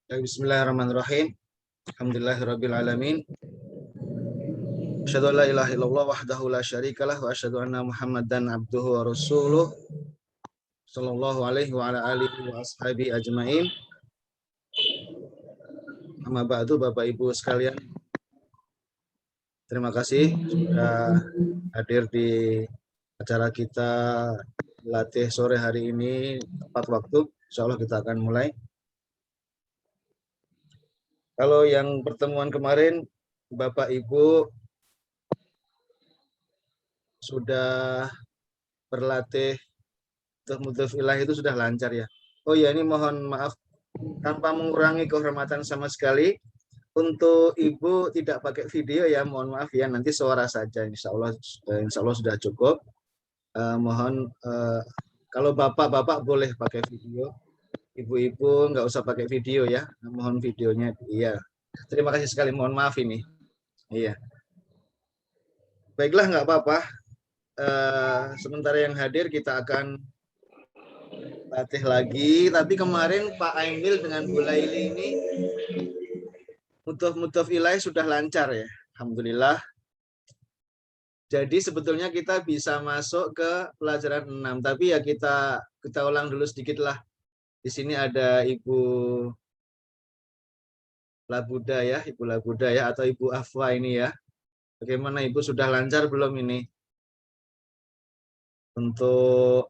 Bismillahirrahmanirrahim. Alhamdulillahirabbil alamin. Asyhadu an la ilaha illallah wahdahu la syarikalah wa asyhadu anna Muhammadan abduhu wa rasuluh sallallahu alaihi wa ala alihi wa ashabi ajmain. Amma ba'du, Bapak Ibu sekalian. Terima kasih sudah hadir di acara kita latih sore hari ini tepat waktu. Insyaallah kita akan mulai. Kalau yang pertemuan kemarin Bapak Ibu sudah berlatih mudhof ilaih itu sudah lancar ya. Oh ya, ini mohon maaf tanpa mengurangi kehormatan sama sekali. Untuk Ibu tidak pakai video ya, mohon maaf ya, nanti suara saja insya Allah sudah cukup. Mohon kalau bapak-bapak boleh pakai video, ibu-ibu nggak usah pakai video ya, mohon videonya. Iya, terima kasih sekali, mohon maaf ini. Iya, baiklah, nggak apa-apa. Sementara yang hadir kita akan latih lagi. Tapi kemarin Pak Aimil dengan Bu Laili ini mudhof ilaih sudah lancar ya, alhamdulillah. Jadi sebetulnya kita bisa masuk ke pelajaran 6, tapi ya kita ulang dulu sedikit lah. Di sini ada Ibu Labuda ya, Ibu Labuda ya, atau Ibu Afwa ini ya. Bagaimana Ibu, sudah lancar belum ini? Untuk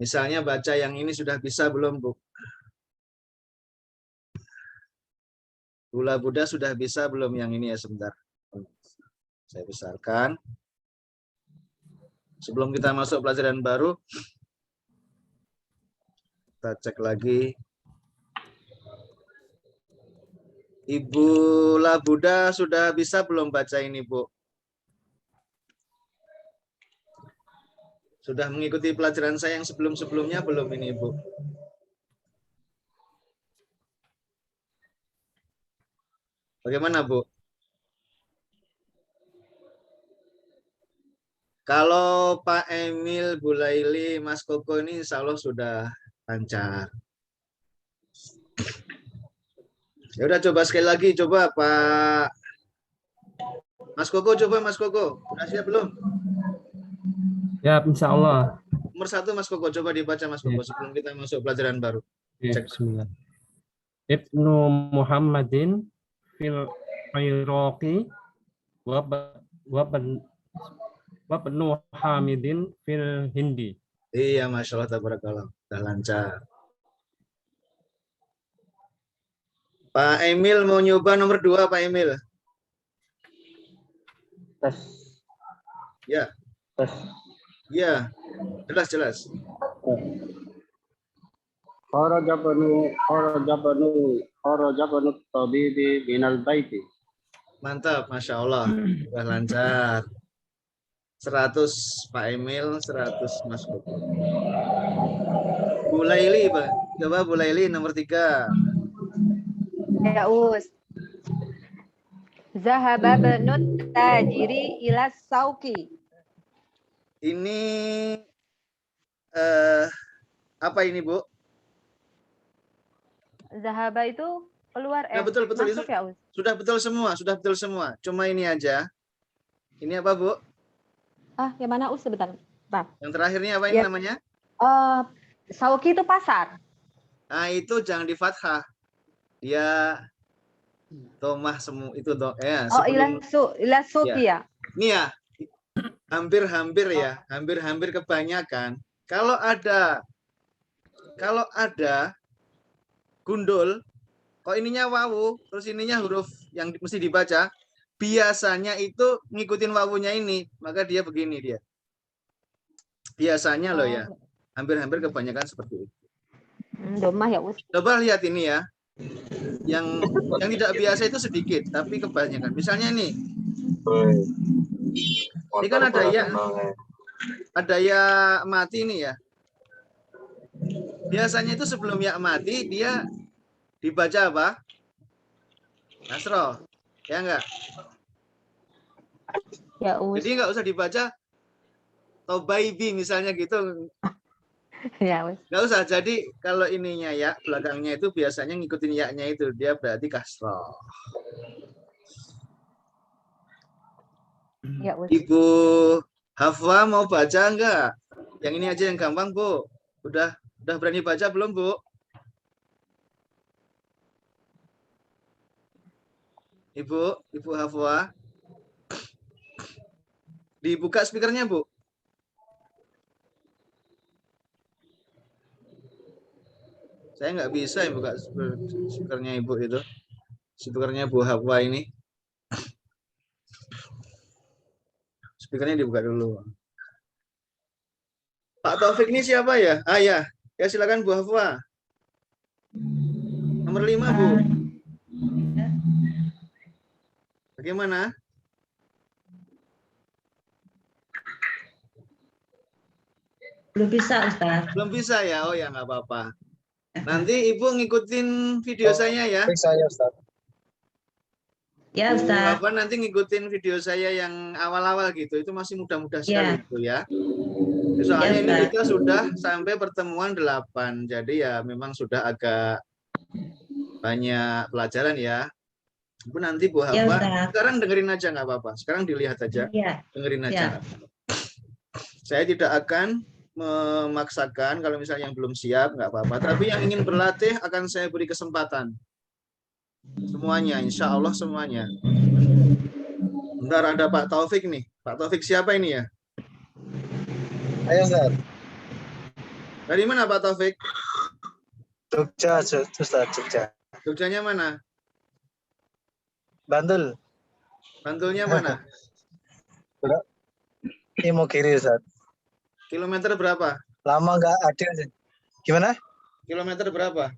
misalnya baca yang ini sudah bisa belum, Bu? Bu Labuda sudah bisa belum yang ini ya, sebentar. Saya besarkan. Sebelum kita masuk pelajaran baru, kita cek lagi. Ibu Labuda sudah bisa belum baca ini, Bu? Sudah mengikuti pelajaran saya yang sebelum-sebelumnya belum ini, Bu? Bagaimana, Bu? Kalau Pak Emil, Bu Laili, Mas Koko ini insya Allah sudah lancar. Ya udah, coba sekali lagi, coba Pak Mas Koko, coba Mas Koko. Sudah siap belum? Ya, insya Allah. Nomor 1 Mas Koko, coba dibaca Mas Koko sebelum kita masuk pelajaran baru. Cek. Bismillah. Ibnu Muhammadin fil Iraqi wa Ibnu Hamidin fil Hindi. Iya, Masya Allah, tabarakallah. Sudah lancar. Pak Emil mau nyoba nomor 2, Pak Emil. Tes. Ya. Tes. Ya, jelas. Kharaja banu tabibi minal baiti. Mantap, Masya Allah. Sudah lancar. 100 Pak Emil, 100 Mas Koko. Bu Laili, Pak. Coba Bu Laili nomor 3. Ya, Us. Zahaba banut tajiri ila sauki. Ini apa ini, Bu? Zahaba itu keluar Nah, betul masuk itu. ya, Us? Sudah betul semua. Cuma ini aja. Ini apa, Bu? Yang mana, Us? Sebentar. Yang terakhirnya apa ini namanya? Sauki itu pasar. Nah, itu jangan di fathah. Dia domah semua itu ya. Ila suki ya. Ini ya. Hampir ya. Hampir kebanyakan. Kalau ada gundul, kok ininya wawu, terus ininya huruf yang mesti dibaca, biasanya itu ngikutin wawunya ini, maka dia begini dia. Biasanya loh ya. Hampir kebanyakan seperti itu. Domah ya, Us. Coba lihat ini ya. Yang tidak biasa itu sedikit, tapi kebanyakan. Misalnya nih. Ini kan ada ya mati nih ya. Biasanya itu sebelum ya mati dia dibaca apa? Nasro. Ya enggak? Ya, Us. Jadi enggak usah dibaca Tobaibi misalnya gitu. Ya, wes. Nggak usah. Jadi kalau ininya ya, belakangnya itu biasanya ngikutin ya-nya itu. Dia berarti kasroh. Ya, wes. Ibu Hafwa mau baca enggak? Yang ini aja yang gampang, Bu. Udah berani baca belum, Bu? Ibu Hafwa. Dibuka speakernya, Bu. Saya nggak bisa ya buka speakernya Ibu itu. Speakernya Bu Hafwa ini. Speakernya dibuka dulu. Pak Taufik ini siapa ya? Ah ya. Ya silakan Bu Hafwa. Nomor 5, Bu. Bagaimana? Belum bisa, Ustaz. Belum bisa ya? Oh ya nggak apa-apa. Nanti Ibu ngikutin video saya ya. Saya Ustaz. Ya, Ustaz. Bapak nanti ngikutin video saya yang awal-awal gitu. Itu masih mudah-mudah sekali itu ya. Soalnya ini kita sudah sampai pertemuan 8. Jadi ya memang sudah agak banyak pelajaran ya. Bu nanti Bu Hafwa, sekarang dengerin aja nggak apa-apa. Sekarang dilihat aja, dengerin aja. Saya tidak akan memaksakan kalau misalnya yang belum siap nggak apa-apa. Tapi yang ingin berlatih akan saya beri kesempatan. Semuanya, insya Allah semuanya. Bentar ada Pak Taufik nih. Pak Taufik siapa ini ya? Ayo Ustaz. Dari mana Pak Taufik? Jogja, Ustaz, Jogja. Jogjanya mana? Bantul. Bantulnya mana? Imogiri, Ustaz. Kilometer berapa? Lama nggak ada. Gimana? Kilometer berapa?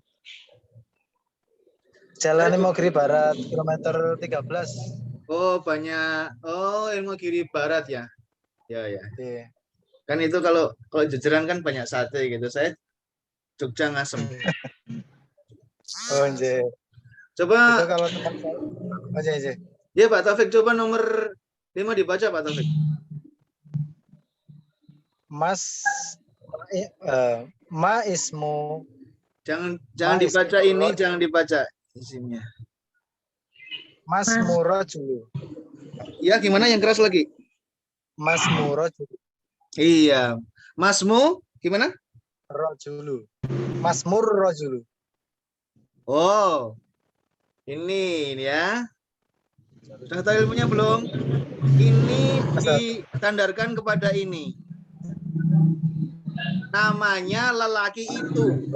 Jalan Imogiri Barat, kilometer 13. Oh, banyak. Oh, Imogiri Barat ya. Ya, ya. Iya. Kan itu kalau jajaran kan banyak sate gitu. Saya Jogja Ngasem. Oh, iya. Coba. Itu kalau teman saya. Oh, iya. Ya, Pak Taufik, coba nomor 5 dibaca, Pak Taufik. Ma ismu. Jangan dibaca ini, jangan dibaca isinya. Masmu rajulu. Ya, gimana yang keras lagi? Masmu rajulu. Iya. Masmu gimana? Rajulu. Masmur rajulu. Oh. Ini ya. Sudah tahu ilmunya belum? Ini disandarkan kepada ini. Namanya lelaki itu.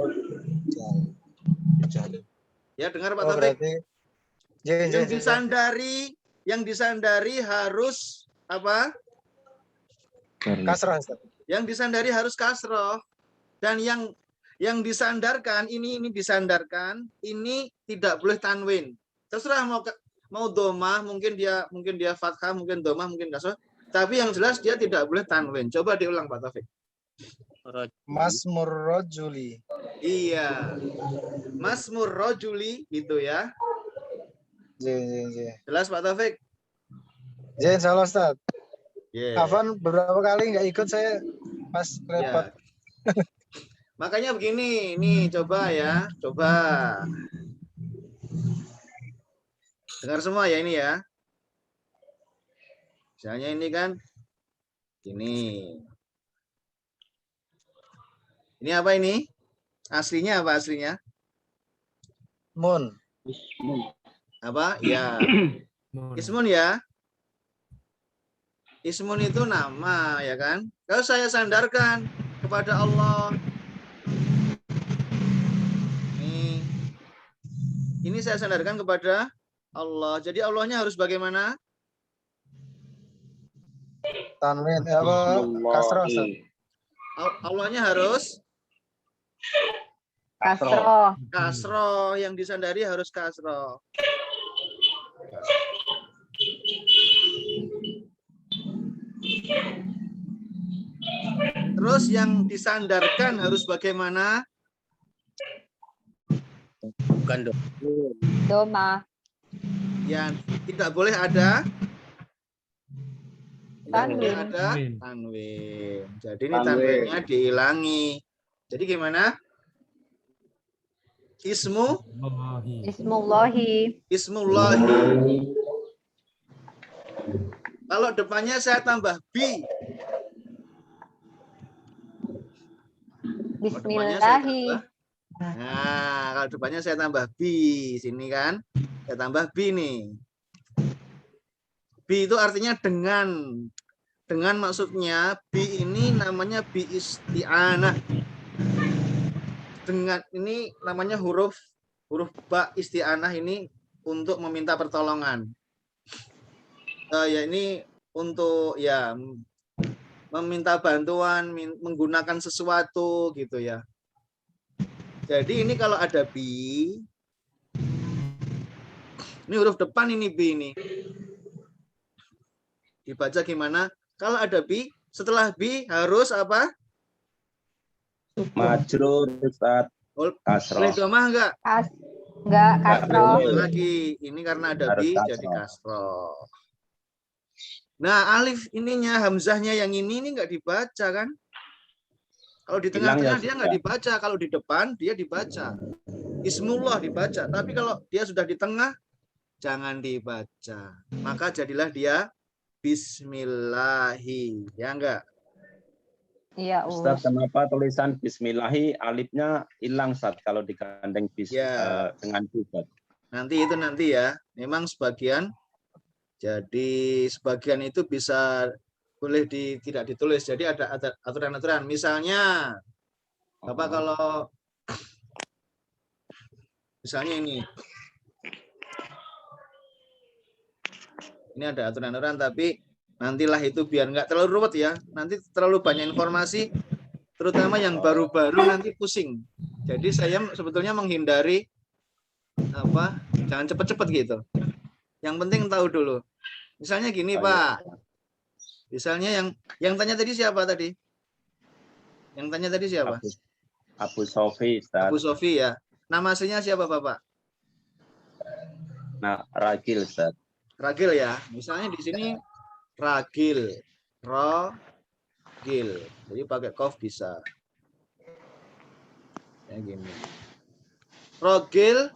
Ya, dengar Pak Taufik. Yang disandari harus apa? Kasrah. Yang disandari harus kasroh. Dan yang disandarkan ini disandarkan, ini tidak boleh tanwin. Terserah mau domah, mungkin dia fathah, mungkin domah, mungkin kasroh. Tapi yang jelas dia tidak boleh tanwin. Coba diulang Pak Taufik. Masmur rajuli. Iya. Masmur rajuli gitu ya. Iya. Jelas Pak Taufik? Iya, insyaallah Ustaz. Yeah. Afan beberapa kali nggak ikut saya pas repot. Yeah. Makanya begini, nih coba ya, coba. Dengar semua ya ini ya. Misalnya ini kan, ini. Ini apa ini? Aslinya apa aslinya? Mun. Apa? Ya. Ismun ya. Ismun itu nama ya kan? Kalau saya sandarkan kepada Allah. Ini saya sandarkan kepada Allah. Jadi Allahnya harus bagaimana? Tanwin apa? Kasrah. Allahnya harus Kasroh. kasroh, yang disandari harus kasroh. Terus yang disandarkan harus bagaimana? Bukan Doma. Yang tidak boleh ada Tanwin. tanwin. Jadi ini tanwinnya dihilangi. Jadi gimana? Allahi. Ismullahi. Ismullahi. Kalau depannya saya tambah bi. Kalau depannya saya Bismillahi. tambah. Nah, kalau depannya saya tambah bi. Sini kan. Saya tambah bi nih. Bi itu artinya dengan. Dengan maksudnya bi ini namanya bi isti'anah. Dengan ini namanya huruf ba isti'anah ini untuk meminta pertolongan. Ya ini untuk ya meminta bantuan, menggunakan sesuatu gitu ya. Jadi ini kalau ada bi, ini huruf depan ini bi ini. Dibaca gimana? Kalau ada bi, setelah bi harus apa? Majrur Ustaz. Kasroh. Boleh domah enggak? Enggak, kasroh. Lagi ini karena ada Harus bi kasroh. jadi kasroh. Nah, alif ininya hamzahnya yang ini enggak dibaca kan? Kalau di tengah-tengah dia enggak dibaca, kalau di depan dia dibaca. Ismullah dibaca, tapi kalau dia sudah di tengah jangan dibaca. Maka jadilah dia bismillahi, ya enggak? Iya, Ustaz, kenapa tulisan bismillahi alifnya hilang Ustaz kalau digandeng Ya. dengan bisat? Nanti ya. Memang sebagian. Jadi sebagian itu bisa boleh tidak ditulis. Jadi ada aturan-aturan. Misalnya Bapak kalau misalnya ini ada aturan-aturan, tapi nantilah itu biar nggak terlalu ruwet ya. Nanti terlalu banyak informasi, terutama yang baru-baru nanti pusing. Jadi saya sebetulnya menghindari jangan cepet-cepet gitu. Yang penting tahu dulu. Misalnya gini Pak. Misalnya yang tanya tadi siapa tadi? Yang tanya tadi siapa? Abu Sofi Ustaz. Abu Sofi ya. Nama aslinya siapa Bapak? Nah, Ragil Ustaz. Ragil ya. Misalnya di sini Ragil, Rogil. Jadi pakai kof bisa. Ya gini. Rogil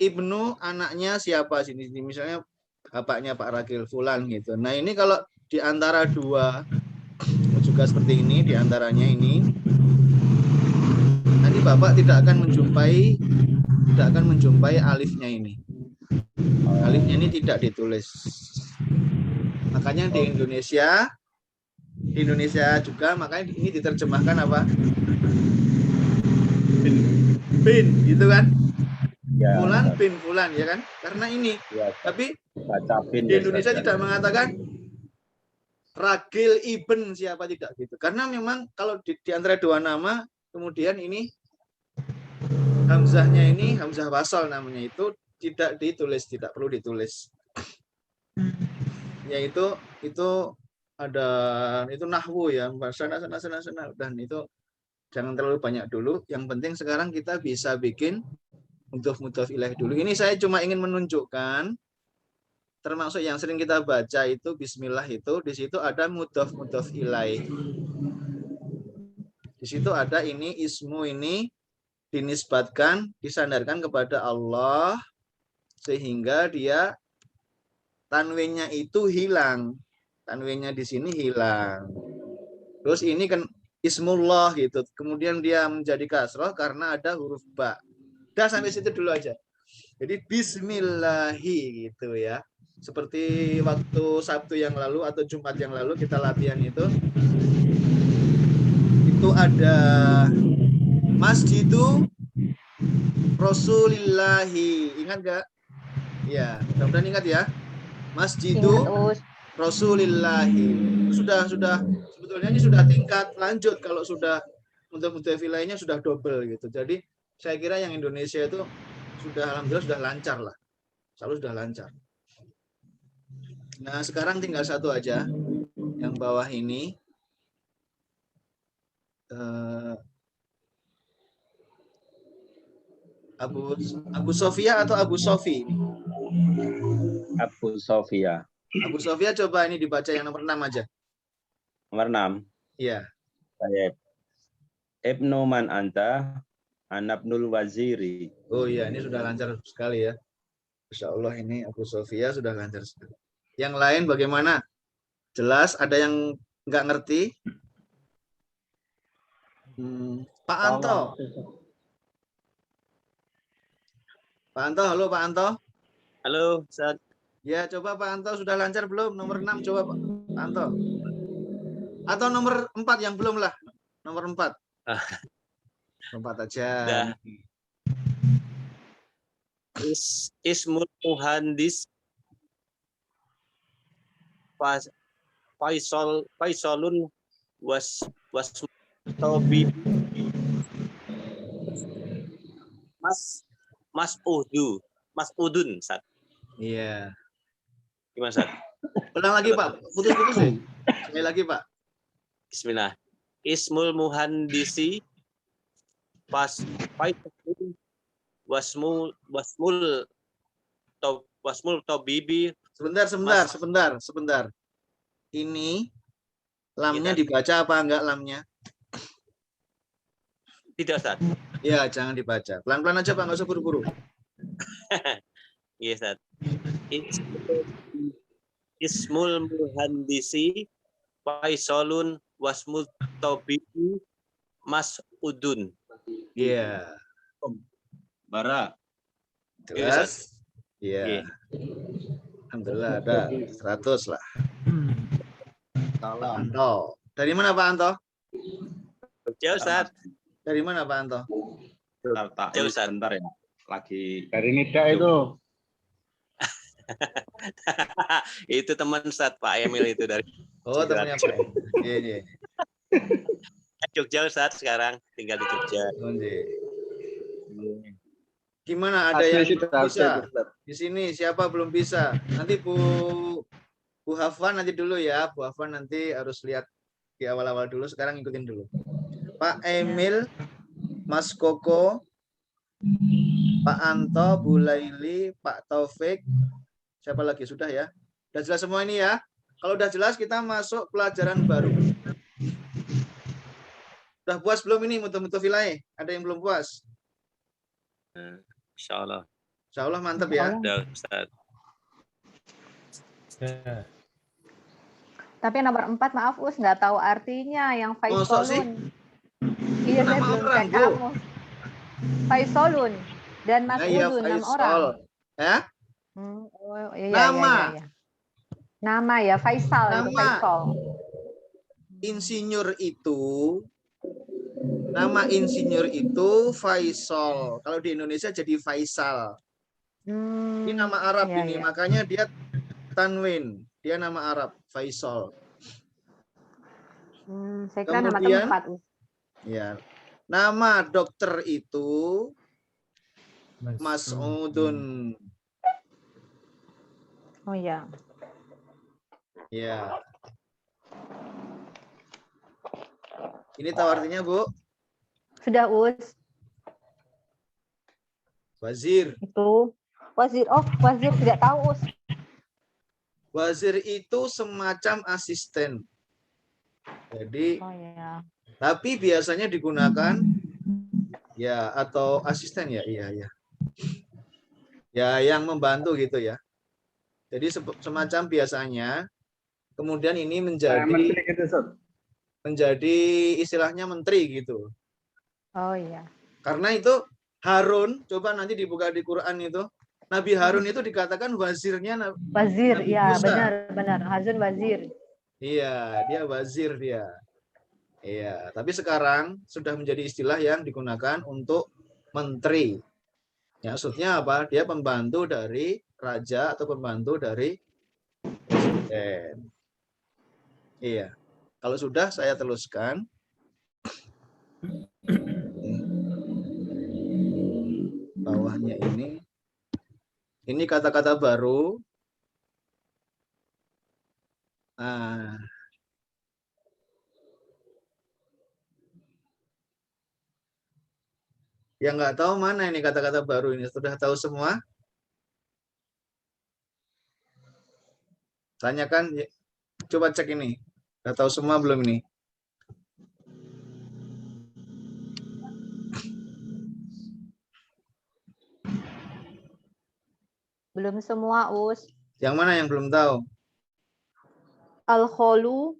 ibnu anaknya siapa sini? Misalnya bapaknya Pak Ragil Fulan gitu. Nah ini kalau di antara dua juga seperti ini, di antaranya ini nanti Bapak tidak akan menjumpai alifnya ini. Alifnya ini tidak ditulis. Makanya di Indonesia juga makanya ini diterjemahkan apa? Bin gitu kan? Ya, Fulan bin Fulan ya kan? Karena ini. ya, Tapi baca bin, di Indonesia Ustaz, tidak ya. mengatakan Ragil ibn siapa, tidak gitu. Karena memang kalau di antara dua nama kemudian ini hamzahnya ini hamzah wasal namanya itu tidak ditulis, tidak perlu ditulis. Yaitu itu ada itu nahwu ya, sana dan itu jangan terlalu banyak dulu. Yang penting sekarang kita bisa bikin mudhof ilaih dulu. Ini saya cuma ingin menunjukkan termasuk yang sering kita baca itu bismillah itu di situ ada mudhof ilaih. Di situ ada ini ismu ini dinisbatkan, disandarkan kepada Allah sehingga dia tanwinnya itu hilang. Tanwinnya di sini hilang. Terus ini kan ismullah gitu. Kemudian dia menjadi kasroh karena ada huruf ba. Udah sampai situ dulu aja. Jadi bismillahi gitu ya. Seperti waktu Sabtu yang lalu atau Jumat yang lalu kita latihan itu ada Masjidu Rasulillahi. Ingat gak? Ya, mudah-mudahan ingat ya. Masjidu Rasulillahi. Sudah sebetulnya ini sudah tingkat lanjut kalau sudah untuk mudhof ilaihnya sudah double gitu. Jadi saya kira yang Indonesia itu sudah alhamdulillah sudah lancar lah. Selalu sudah lancar. Nah, sekarang tinggal satu aja. Yang bawah ini Abu Sofia atau Abu Sofi? Abu Sofia. Abu Sofia coba ini dibaca yang nomor 6 aja. Nomor 6. Iya. Baik. Ibnu man anta? Anabnul waziri. Oh iya, ini sudah lancar sekali ya. Insya Allah ini Abu Sofia sudah lancar sekali. Yang lain bagaimana? Jelas? Ada yang nggak ngerti? Pak Anto. Pak Anto, halo Pak Anto. Halo, Ustaz. Ya, coba Pak Anto sudah lancar belum? Nomor 6 coba Pak Anto. Atau nomor 4 yang belum lah. Nomor 4. 4 aja. Udah. Ismul muhandis Faisalun Tobi Masudun, Ustaz. Iya. Gimana, Ustaz? Ulang lagi Pak. Putus-putus ya. Sekali lagi Pak. Bismillah. Ismul muhandisi Faisalun wasmul tobibi. Sebentar. Ini lamnya dibaca apa enggak lamnya? Tidak, Ustaz. Ya, jangan dibaca. Pelan-pelan aja Pak, enggak usah buru-buru. Iya, Ustaz. Ismul muhandisi Faisalun wasmul tobibi Masudun. Iya. Bara. Jelas? Iya. Iya. Alhamdulillah ada 100 lah. Pak Anto. Dari mana Pak Anto? Jauh, Ustaz. Dari mana Pak Anto? Jauh, Ustaz. Sebentar ya. Lagi Dari Nida itu. Itu teman Ustaz, Pak Emil itu dari Oh, temannya Pak. Iya. Jogja, Ustaz, sekarang tinggal di Jogja. Gimana, ada yang belum bisa? Di sini siapa belum bisa? Nanti Bu Hafwan nanti dulu ya. Bu Hafwan nanti harus lihat di awal-awal dulu. Sekarang ikutin dulu. Pak Emil, Mas Koko, Pak Anto, Bu Laili, Pak Taufik. Siapa lagi? Sudah ya? Sudah jelas semua ini ya? Kalau udah jelas kita masuk pelajaran baru. Udah puas belum ini mutu-mutu wilayah? Ada yang belum puas? Insya Allah. Insya Allah mantap ya. Udah, Ustaz. Ya. Tapi nomor 4 maaf Us nggak tahu artinya yang Mosok sih? Faisalun. Iya, saya Nama belum orang, cek Bu. kamu. Faisalun dan Nah, iya, Masudun 6 Faisal. orang. Ya? Iya, Nama. iya. Nama ya Faisal itu Nama. Faisal. Insinyur itu, nama insinyur itu Faisal. Kalau di Indonesia jadi Faisal. Ini nama Arab Iya, ini, iya. makanya dia tanwin. Dia nama Arab, Faisal. Saya kira nama Kemudian, tempat. Us. Ya. Nama dokter itu Mas'udun. Oh iya. Ya. Ini tahu artinya, Bu? Sudah Us. Wazir. Itu wazir. Oh, wazir tidak tahu Us. Wazir itu semacam asisten. Jadi, Oh iya. tapi biasanya digunakan ya atau asisten ya, iya. Ya, yang membantu gitu ya. Jadi semacam biasanya. Kemudian ini menjadi istilahnya menteri gitu. Oh iya. Karena itu Harun, coba nanti dibuka di Quran itu. Nabi Harun itu dikatakan wazirnya Wazir, Nabi ya Musa. benar. Hazun wazir. Iya, dia wazir dia. Iya, tapi sekarang sudah menjadi istilah yang digunakan untuk menteri. Ya, maksudnya apa? Dia pembantu dari raja atau pembantu dari presiden. Iya. Kalau sudah saya teruskan. Bawahnya ini. Ini kata-kata baru. Nah, yang nggak tahu mana ini kata-kata baru ini. Sudah tahu semua? Tanyakan, coba cek ini. Sudah tahu semua belum ini? Belum semua, Us. Yang mana yang belum tahu? Al-kholu,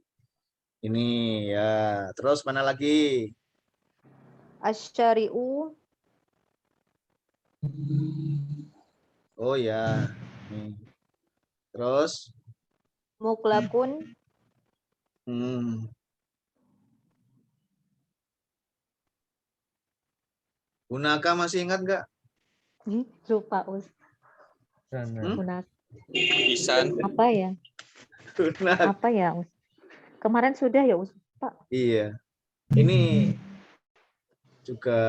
Ini ya. Terus mana lagi? asyari'u, Oh ya. Nih. Terus muklakun, hmm. Hunaka masih ingat nggak? lupa, Us. Sana. Gunak. Pisan. Apa ya? Hunaka. Apa ya, Us? Kemarin sudah ya, Us. Pak. Iya. Ini juga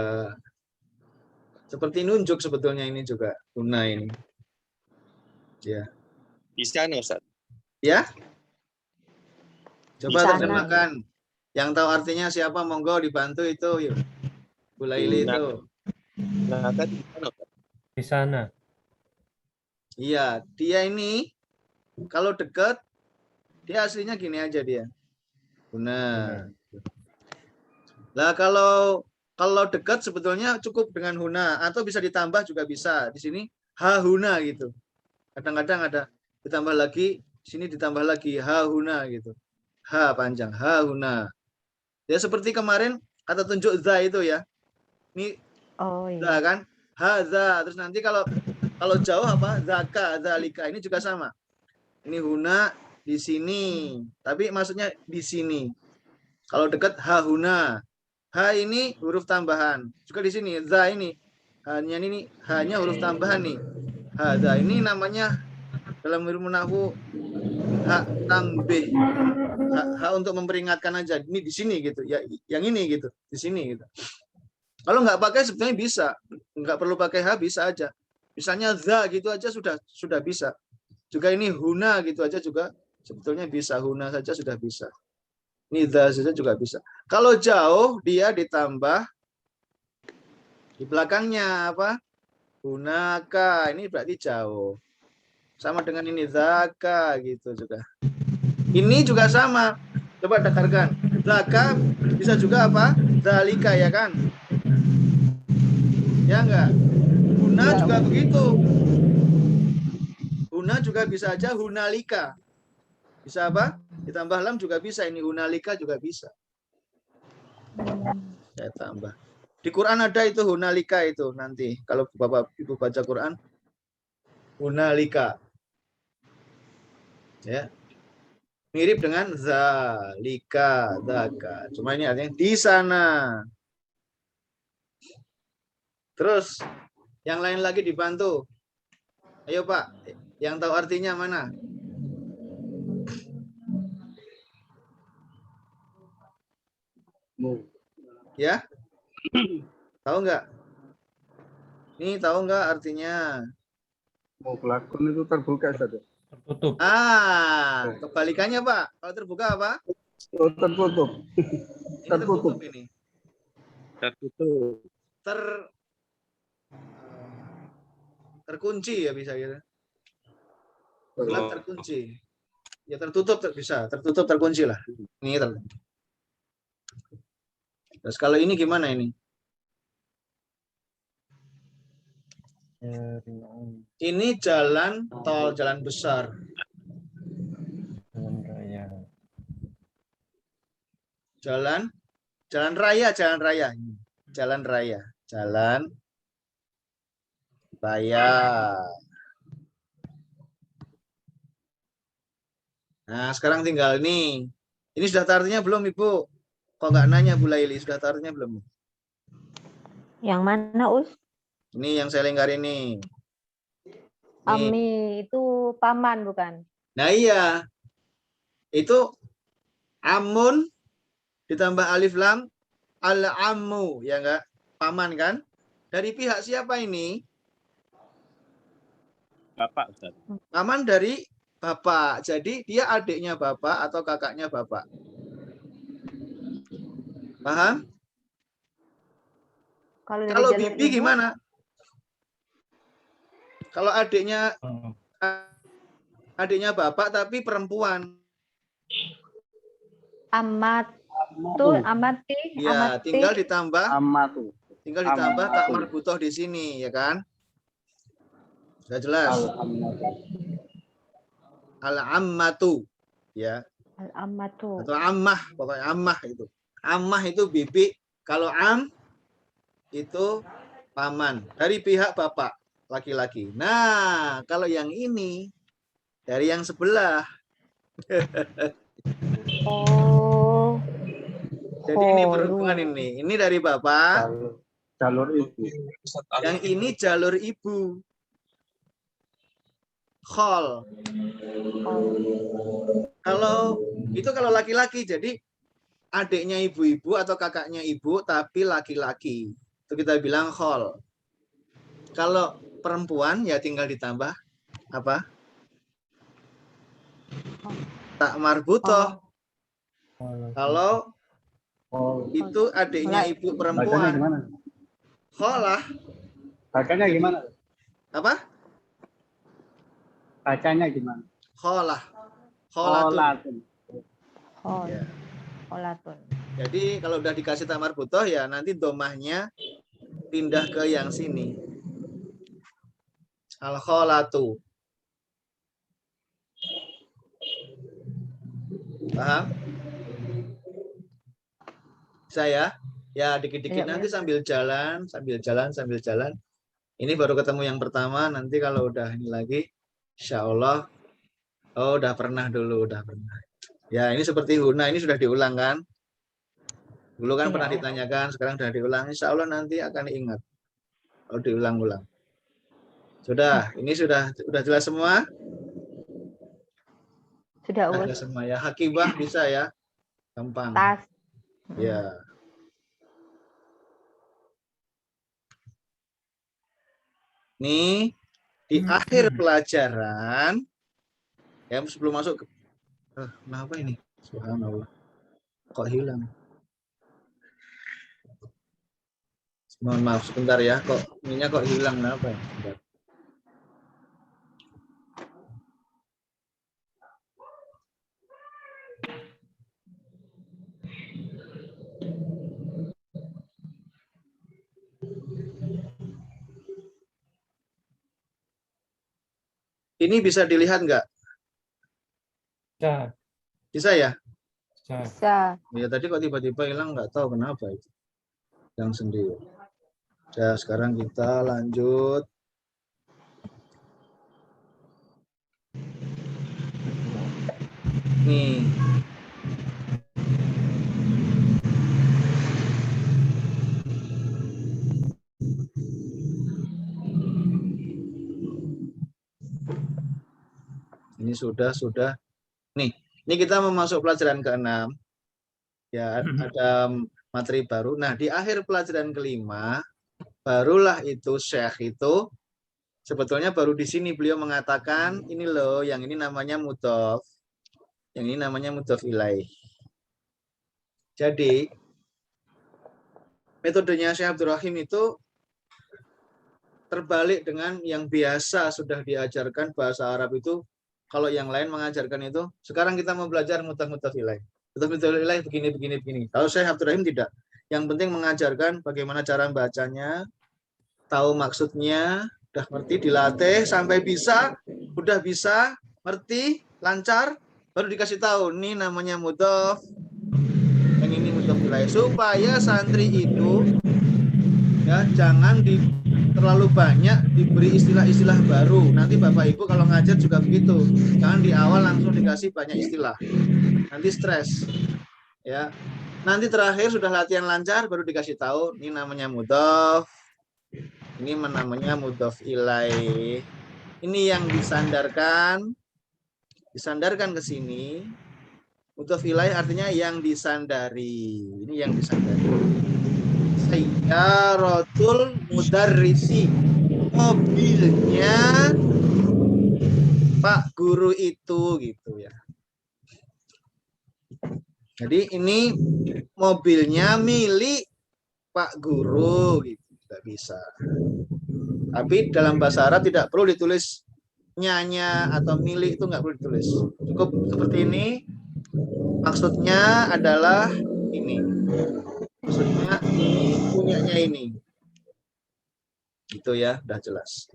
seperti nunjuk sebetulnya ini juga guna ini. Ya. Pisan Ustaz. Ya. Coba Di sana. terjemahkan. Yang tahu artinya siapa monggo dibantu itu yuk. Bu Laili itu. Nah, tadi pisan, Ustaz. Di sana. Iya, dia ini kalau dekat dia aslinya gini aja dia. Guna. Lah kalau dekat sebetulnya cukup dengan huna atau bisa ditambah juga bisa. Di sini hahuna gitu. Kadang-kadang ada ditambah lagi, sini ditambah lagi hahuna gitu. Ha panjang, hahuna. Ya seperti kemarin kata tunjuk za itu ya. Ini Oh za iya. kan? Haza. Terus nanti kalau jauh apa? Zaka, zalika. Ini juga sama. Ini huna di sini, tapi maksudnya di sini. Kalau dekat hahuna. Ha ini huruf tambahan. Juga di sini za ini hanya huruf tambahan nih. Hadza ini namanya dalam ilmu nahwu hak tanbih. Hak untuk memperingatkan aja. Ini di sini gitu. Ya yang ini gitu. Di sini gitu. Kalau nggak pakai sebetulnya bisa. Nggak perlu pakai ha, bisa aja. Misalnya za gitu aja sudah bisa. Juga ini huna gitu aja juga sebetulnya bisa. Huna saja sudah bisa. Ini za saja juga bisa. Kalau jauh dia ditambah di belakangnya apa? Hunaka. Ini berarti jauh. Sama dengan ini zaka gitu juga. Ini juga sama. Coba dengarkan. Zaka bisa juga apa? Zalika ya kan? Ya enggak? Huna juga begitu. Huna juga bisa aja hunalika. Bisa apa? Ditambah lam juga bisa. Ini hunalika juga bisa. Saya tambah. Di Quran ada itu hunalika itu nanti. Kalau Bapak Ibu baca Quran. Hunalika. Ya. Mirip dengan zalika, zaka. Cuma ini artinya di sana. Terus yang lain lagi dibantu. Ayo Pak, yang tahu artinya mana? Ya? Tahu nggak? Ini tahu nggak artinya? Mau pelakon itu terbuka saja. Tertutup. Kebalikannya Pak. Kalau terbuka apa? Oh, tertutup. Ini tertutup ini. Tertutup. Terkunci ya bisa gitu. Gelap terkunci. Ya tertutup bisa. Tertutup terkunci lah. Ini Terus kalau ini gimana ini? Ini jalan tol, jalan besar. Jalan raya. Jalan raya. Nah, sekarang tinggal ini. Ini sudah tahu artinya belum, Ibu? Kok nggak nanya Bu Laili, sudah tahu artinya belum? Yang mana, Us? Ini yang saya lingkar ini. Ami itu paman bukan? Nah iya. Itu amun ditambah alif lam al-ammu, ya enggak? Paman kan? Dari pihak siapa ini? Bapak, Ustaz. Paman dari bapak. Jadi dia adiknya bapak atau kakaknya bapak. Paham? Kalau bibi gimana? Kalau adiknya bapak tapi perempuan. Amat. Tuh, amati. Ya, amati. tinggal ditambah Amatu. tak marbutoh di sini, ya kan? Sudah jelas. Al-ammatu. Al-ammatu. Ya. Al-ammatu. Atau ammah. Pokoknya ammah itu. Ammah itu bibi. Kalau am itu paman. Dari pihak bapak. Laki-laki. Nah, kalau yang ini dari yang sebelah. Oh. Jadi ini Kholu. berhubungan ini. Ini dari bapak. Jalur ibu. Yang ini jalur ibu. Khol. Kalau itu kalau laki-laki, jadi adiknya ibu-ibu atau kakaknya ibu tapi laki-laki. Itu kita bilang khol. Kalau perempuan ya tinggal ditambah apa? Tak marbutoh. Kalau itu adiknya ibu Bacanya perempuan. gimana? Kholah. Bacanya gimana? Apa? Bacanya gimana? Kholah. Kholatun. Kholatun. Khol. Ya. Kholatun. Jadi kalau udah dikasih tamar butoh ya nanti domahnya pindah ke yang sini. Al-kholatu. Paham? Saya ya dikit-dikit Iya, nanti sambil jalan. Ini baru ketemu yang pertama, nanti kalau udah ini lagi insya Allah oh udah pernah dulu, udah pernah. Ya, ini seperti huna, ini sudah diulang kan? Dulu kan Iya. pernah ditanyakan, sekarang sudah diulang. Insya Allah nanti akan ingat. Kalau diulang-ulang. Sudah, ini sudah jelas semua? Sudah Sudah us. jelas semua ya. Hakibah bisa ya? Gampang. Tas. Ya. Nih, di akhir pelajaran, ya sebelum masuk ke... kenapa ini? Subhanallah. Kok hilang? Mohon maaf sebentar ya, kok ininya kok hilang, kenapa ya? Sebentar. Ini bisa dilihat nggak? Bisa. Bisa ya? Bisa. Bisa. Ya tadi kok tiba-tiba hilang, nggak tahu kenapa itu. Yang sendiri. Ya sekarang kita lanjut. Nih. Ini sudah. Nih, ini kita mau masuk pelajaran ke-6. Ya, ada materi baru. Nah, di akhir pelajaran ke-5, barulah itu Syekh itu sebetulnya baru di sini beliau mengatakan, ini loh, yang ini namanya mudhof. Yang ini namanya mudhof ilaih. Jadi, metodenya Syekh Abdul Rahim itu terbalik dengan yang biasa sudah diajarkan bahasa Arab itu. Kalau yang lain mengajarkan itu, sekarang kita mau belajar mudhof ilaih. Mudhof ilaih begini. Kalau Syekh Abdul Rahim tidak. Yang penting mengajarkan bagaimana cara bacanya, tahu maksudnya, udah ngerti, dilatih sampai bisa, udah bisa, ngerti, lancar, baru dikasih tahu, ini namanya mudhof, yang ini mudhof ilaih. Supaya santri itu ya jangan terlalu banyak diberi istilah-istilah baru. Nanti Bapak Ibu kalau ngajar juga begitu. Jangan di awal langsung dikasih banyak istilah. Nanti stres. Ya. Nanti terakhir sudah latihan lancar baru dikasih tahu ini namanya mudhof. Ini namanya mudhof ilaih. Ini yang disandarkan ke sini. Mudhof ilaih artinya yang disandari. Ini yang disandari. Sayyaratul mudarrisi, mobilnya Pak Guru itu gitu ya. Jadi ini mobilnya milik Pak Guru gitu, tidak bisa. Tapi dalam bahasa Arab tidak perlu ditulis nyanya atau milik, itu nggak perlu ditulis. Cukup seperti ini. Maksudnya adalah ini. Maksudnya ini punyanya ini. Gitu ya, udah jelas.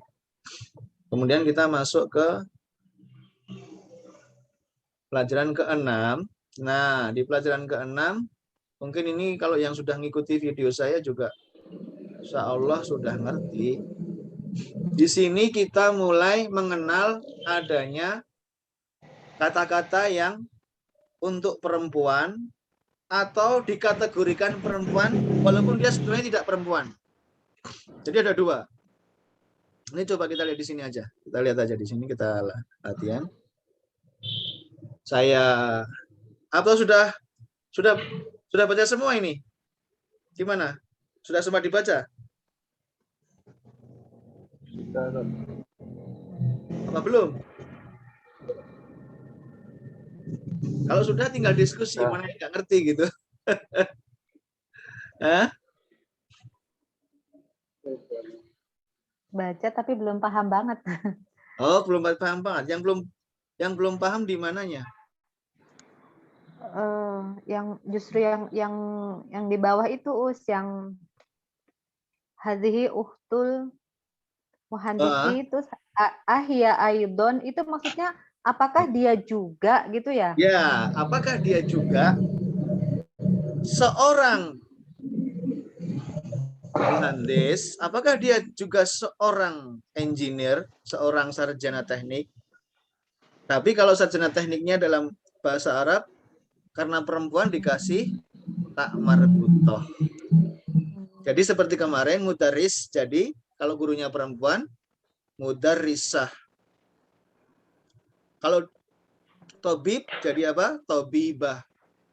Kemudian kita masuk ke pelajaran ke-6. Nah, di pelajaran ke-6, mungkin ini kalau yang sudah ngikuti video saya juga insya Allah sudah ngerti. Di sini kita mulai mengenal adanya kata-kata yang untuk perempuan atau dikategorikan perempuan walaupun dia sebenarnya tidak perempuan. Jadi ada dua. Ini coba kita lihat di sini aja. Kita lihat aja di sini, kita latihan. Saya atau sudah baca semua ini? Gimana? Sudah sempat dibaca? Apa belum? Kalau sudah tinggal diskusi, mana yang nggak ngerti gitu. Hah? Baca tapi belum paham banget. Oh, belum paham banget. Yang belum paham di mananya? Yang justru yang di bawah itu yang hadhihi uhtul muhandisi itu ahya aidon itu maksudnya apakah dia juga gitu ya? Ya, apakah dia juga seorang muhandis? Apakah dia juga seorang engineer, seorang sarjana teknik? Tapi kalau sarjana tekniknya dalam bahasa Arab, karena perempuan dikasih tak marbutoh. Jadi seperti kemarin mudaris, jadi kalau gurunya perempuan mudarisah. Kalau tobib jadi apa? Tobibah.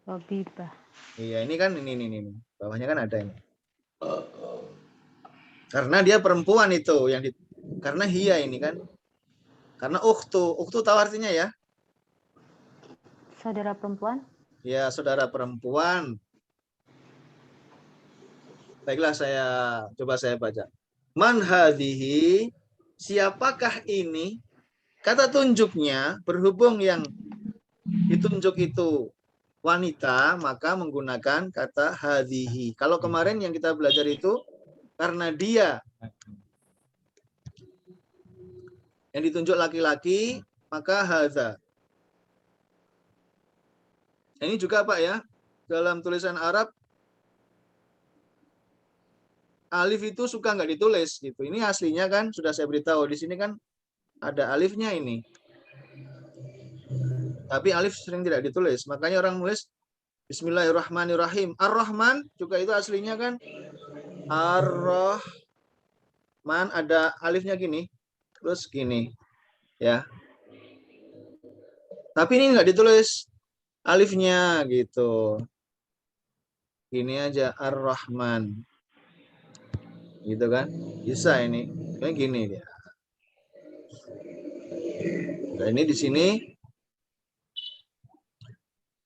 Tobibah. Iya, ini kan ini. Bawahnya kan ada ini. Karena dia perempuan itu yang karena hiya ini kan. Karena ukhtu tahu artinya ya? Saudara perempuan? Ya, saudara perempuan. Baiklah, coba saya baca. Man hadhihi, siapakah ini? Kata tunjuknya, berhubung yang ditunjuk itu wanita, maka menggunakan kata hadhihi. Kalau kemarin yang kita belajar itu, karena dia yang ditunjuk laki-laki, maka hadza. Ini juga Pak ya, dalam tulisan Arab, alif itu suka nggak ditulis gitu. Ini aslinya kan sudah saya beritahu di sini kan ada alifnya ini. Tapi alif sering tidak ditulis. Makanya orang nulis Bismillahirrahmanirrahim. Ar-Rahman juga itu aslinya kan Ar-Rahman, ada alifnya gini. Terus gini. Ya. Tapi ini nggak ditulis alifnya gitu. Gini aja Ar-Rahman. Gitu kan? Bisa ini. Kayak gini dia. Nah, ini di sini.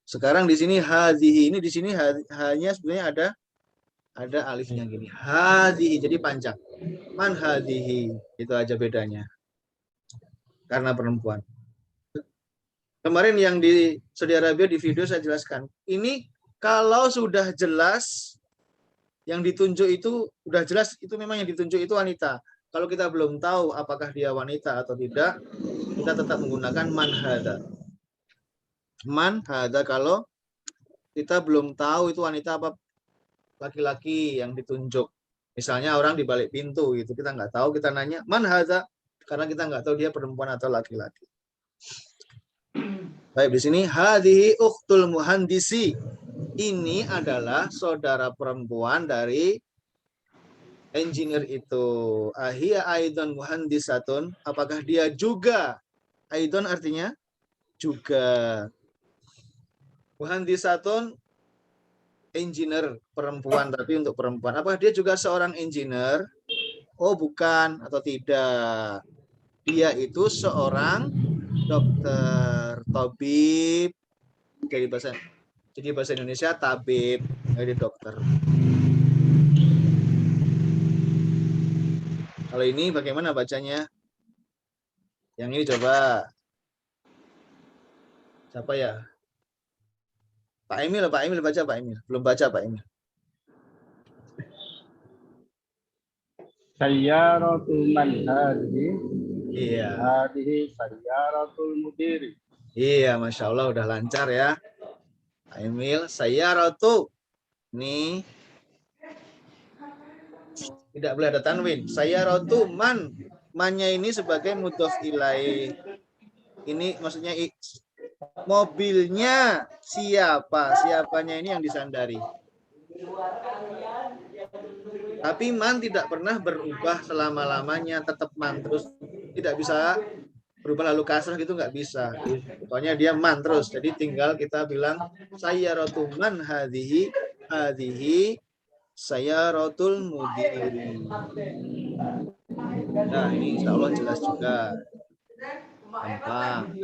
Sekarang di sini hadhihi, ini di sini hanya sebenarnya ada alifnya gini. Hadhihi jadi panjang. Man hadhihi, itu aja bedanya. Karena perempuan. Kemarin yang di Saudi Arabia di video saya jelaskan. Ini kalau sudah jelas yang ditunjuk itu udah jelas itu memang yang ditunjuk itu wanita. Kalau kita belum tahu apakah dia wanita atau tidak, kita tetap menggunakan man hadha. Man hadha kalau kita belum tahu itu wanita apa laki-laki yang ditunjuk. Misalnya orang di balik pintu gitu, kita nggak tahu, kita nanya man hadha karena kita nggak tahu dia perempuan atau laki-laki. Baik, di sini hadhihi ukhtul muhandisi. Ini adalah saudara perempuan dari engineer itu. Ahia aidon muhandisatun, apakah dia juga? Aidon artinya juga. Muhandisatun engineer perempuan, tapi untuk perempuan. Apakah dia juga seorang engineer? Oh, bukan atau tidak. Dia itu seorang dokter, tabib. Jadi bahasa Indonesia tabib, jadi dokter. Kalau ini bagaimana bacanya? Yang ini coba. Siapa ya? Pak Emil baca Pak Emil. Belum baca Pak Emil. Sayyaratul man hadhihi. Iya. Hadhihi sayyaratul mudiri. Iya, Masya Allah udah lancar ya. Pak Emil, sayyaratu. Nih. Tidak boleh ada tanwin. Sayyaratu man. Mannya ini sebagai mudhof ilaih. Ini maksudnya mobilnya siapa? Siapanya ini yang disandari. Tapi man tidak pernah berubah selama-lamanya, tetap man terus. Tidak bisa berubah lalu kasrah gitu, nggak bisa. Pokoknya dia man terus. Jadi tinggal kita bilang sayyaratu man hadhihi sayyaratul mudiri. Nah, ini insya Allah jelas juga. Gampang.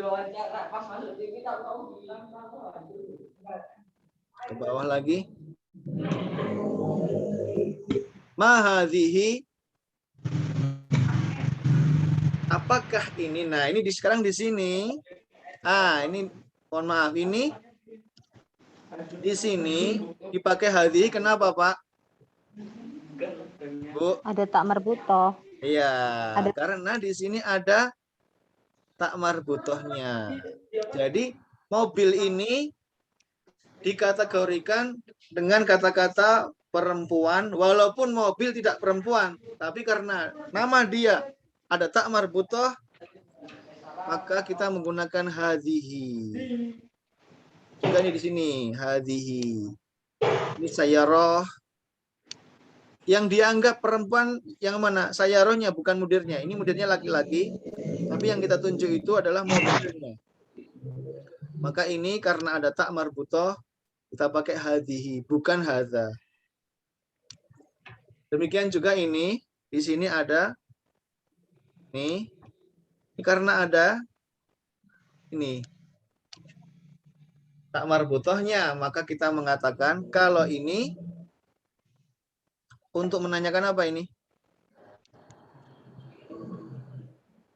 Ke bawah lagi. Mahadhihi. Apakah ini? Nah, ini sekarang di sini. Ini mohon maaf, ini di sini dipakai hadhihi. Kenapa, Pak? Bu? Ada tak marbutoh. Iya, Ada. karena di sini ada tak marbutohnya. Jadi mobil ini dikategorikan dengan kata-kata perempuan, walaupun mobil tidak perempuan, tapi karena nama dia ada tak marbutoh, maka kita menggunakan hadhihi. Juga ini di sini hadhihi. Ini sayyarah. Yang dianggap perempuan yang mana? Sayyarahnya bukan mudirnya. Ini mudirnya laki-laki, tapi yang kita tunjuk itu adalah mobilnya. Maka ini karena ada tak marbutoh, kita pakai hadhihi, bukan hadza. Demikian juga ini, di sini ada ini karena ada ini tak marbutohnya, maka kita mengatakan kalau ini untuk menanyakan apa ini?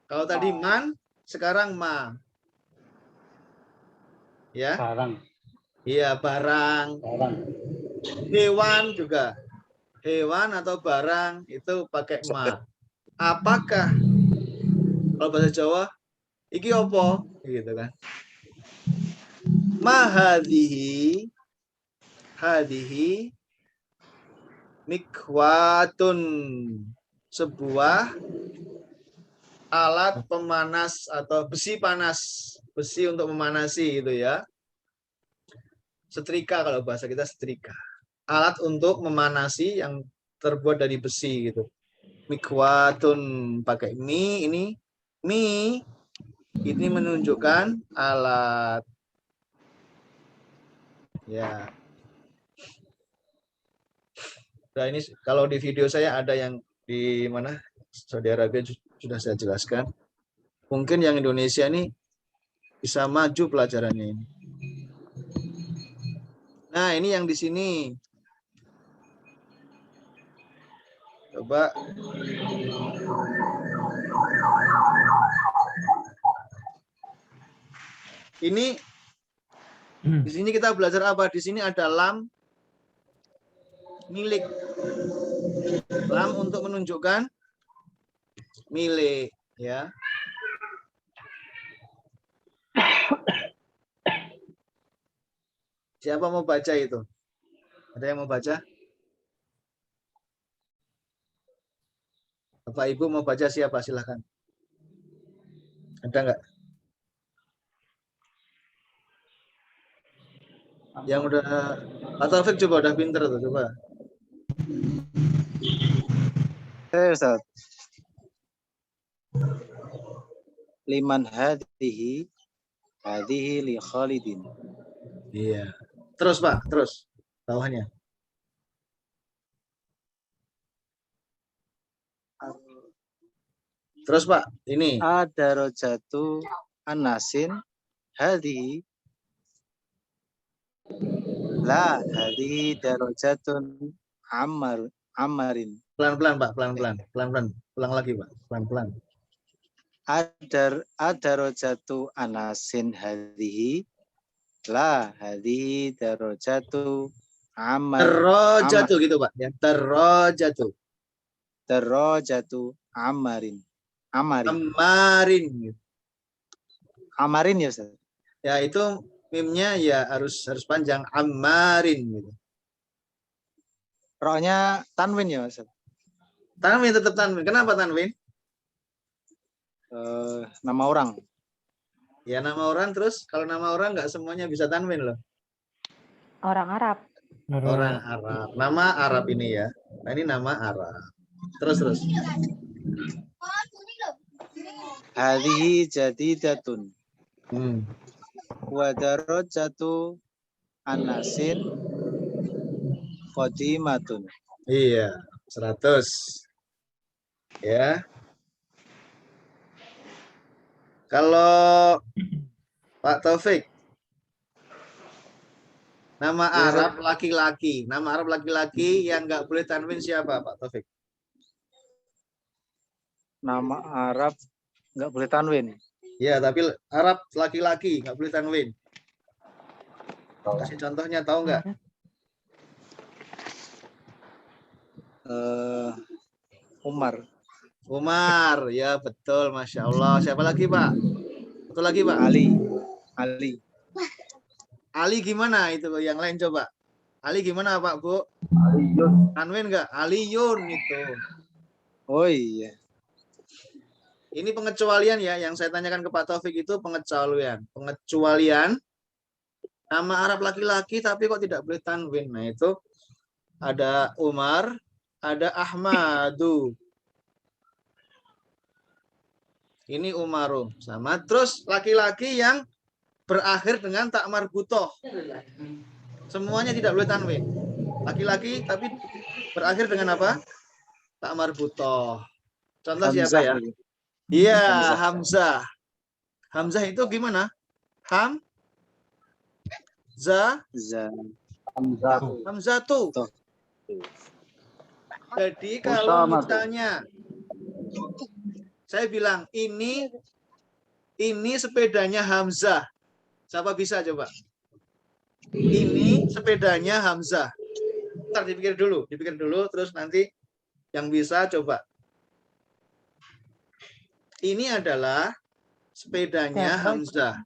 Kalau tadi man, sekarang ma. Ya? Barang. Iya, barang. Barang. Hewan juga. Hewan atau barang itu pakai ma. Apakah? Kalau bahasa Jawa, iki opo? Gitu kan. Ma hadhihi. Hadhihi mikwatun, sebuah alat pemanas atau besi panas, besi untuk memanasi gitu ya. Setrika kalau bahasa kita setrika. Alat untuk memanasi yang terbuat dari besi gitu. Mikwatun pakai mi, ini menunjukkan alat. Ya. Nah, ini kalau di video saya ada yang di mana Saudi Arabia sudah saya jelaskan. Mungkin yang Indonesia ini bisa maju pelajarannya ini. Nah, ini yang di sini. Coba. Ini di sini kita belajar apa? Di sini ada lam milik. Lam untuk menunjukkan milik, ya. Siapa mau baca itu? Ada yang mau baca? Bapak Ibu mau baca siapa? Silahkan. Ada nggak? Yang udah Pak Taufik coba udah pinter tuh, coba. Ustaz. Liman hadhihi li Khalidin. Iya. Terus Pak, terus bawahnya. Terus Pak, ini. Adarajatu anasin hadhihi la hadhihi darajatun amarin. Pelan-pelan Pak, pelan-pelan. Pelan-pelan. Ulang lagi Pak, pelan-pelan. Adarajatu anasin hadhihi la hadhihi darajatu Terrojatu gitu Pak, ya. Terrojatu. darajatu amarin. Amarin. Gitu. Amarin ya Ustaz. Ya itu mimnya ya harus panjang. Amarin. Gitu. Rohnya tanwin ya Ustaz. Tanwin tetap tanwin. Kenapa tanwin? Nama orang. Ya nama orang, terus kalau nama orang nggak semuanya bisa tanwin loh. Orang Arab. Orang Arab. Nama Arab ini ya. Nah ini nama Arab. Terus. Hadhihi jadidatun. Hmm. Wa darajatu anasin qadimatun. Iya, 100. Ya. Kalau Pak Taufik, nama Arab laki-laki. Nama Arab laki-laki yang nggak boleh tanwin siapa, Pak Taufik? Nama Arab nggak boleh tanwin. Ya, tapi Arab laki-laki nggak boleh tanwin. Kasih contohnya, tahu nggak? Umar. Umar, ya betul, Masya Allah. Siapa lagi, Pak? Betul lagi, Pak? Ali. Ali gimana itu? Yang lain coba. Ali gimana, Pak, Bu? Aliyun. Tanwin nggak? Aliyun itu. Oh iya. Ini pengecualian ya, yang saya tanyakan ke Pak Taufik itu pengecualian. Pengecualian nama Arab laki-laki tapi kok tidak boleh tanwin. Nah itu ada Umar, ada Ahmadu. Ini Umaru sama. Terus laki-laki yang berakhir dengan tak marbutoh. Semuanya tidak boleh tanwin. Laki-laki tapi berakhir dengan apa? Tak marbutoh. Contoh Hamzah. siapa ya? Iya, Hamzah. Hamzah. Hamzah itu gimana? Hamzah tuh. Jadi kalau misalnya saya bilang ini sepedanya Hamzah. Siapa bisa coba? Ini sepedanya Hamzah. Ntar dipikir dulu terus nanti yang bisa coba. Ini adalah sepedanya Hamzah.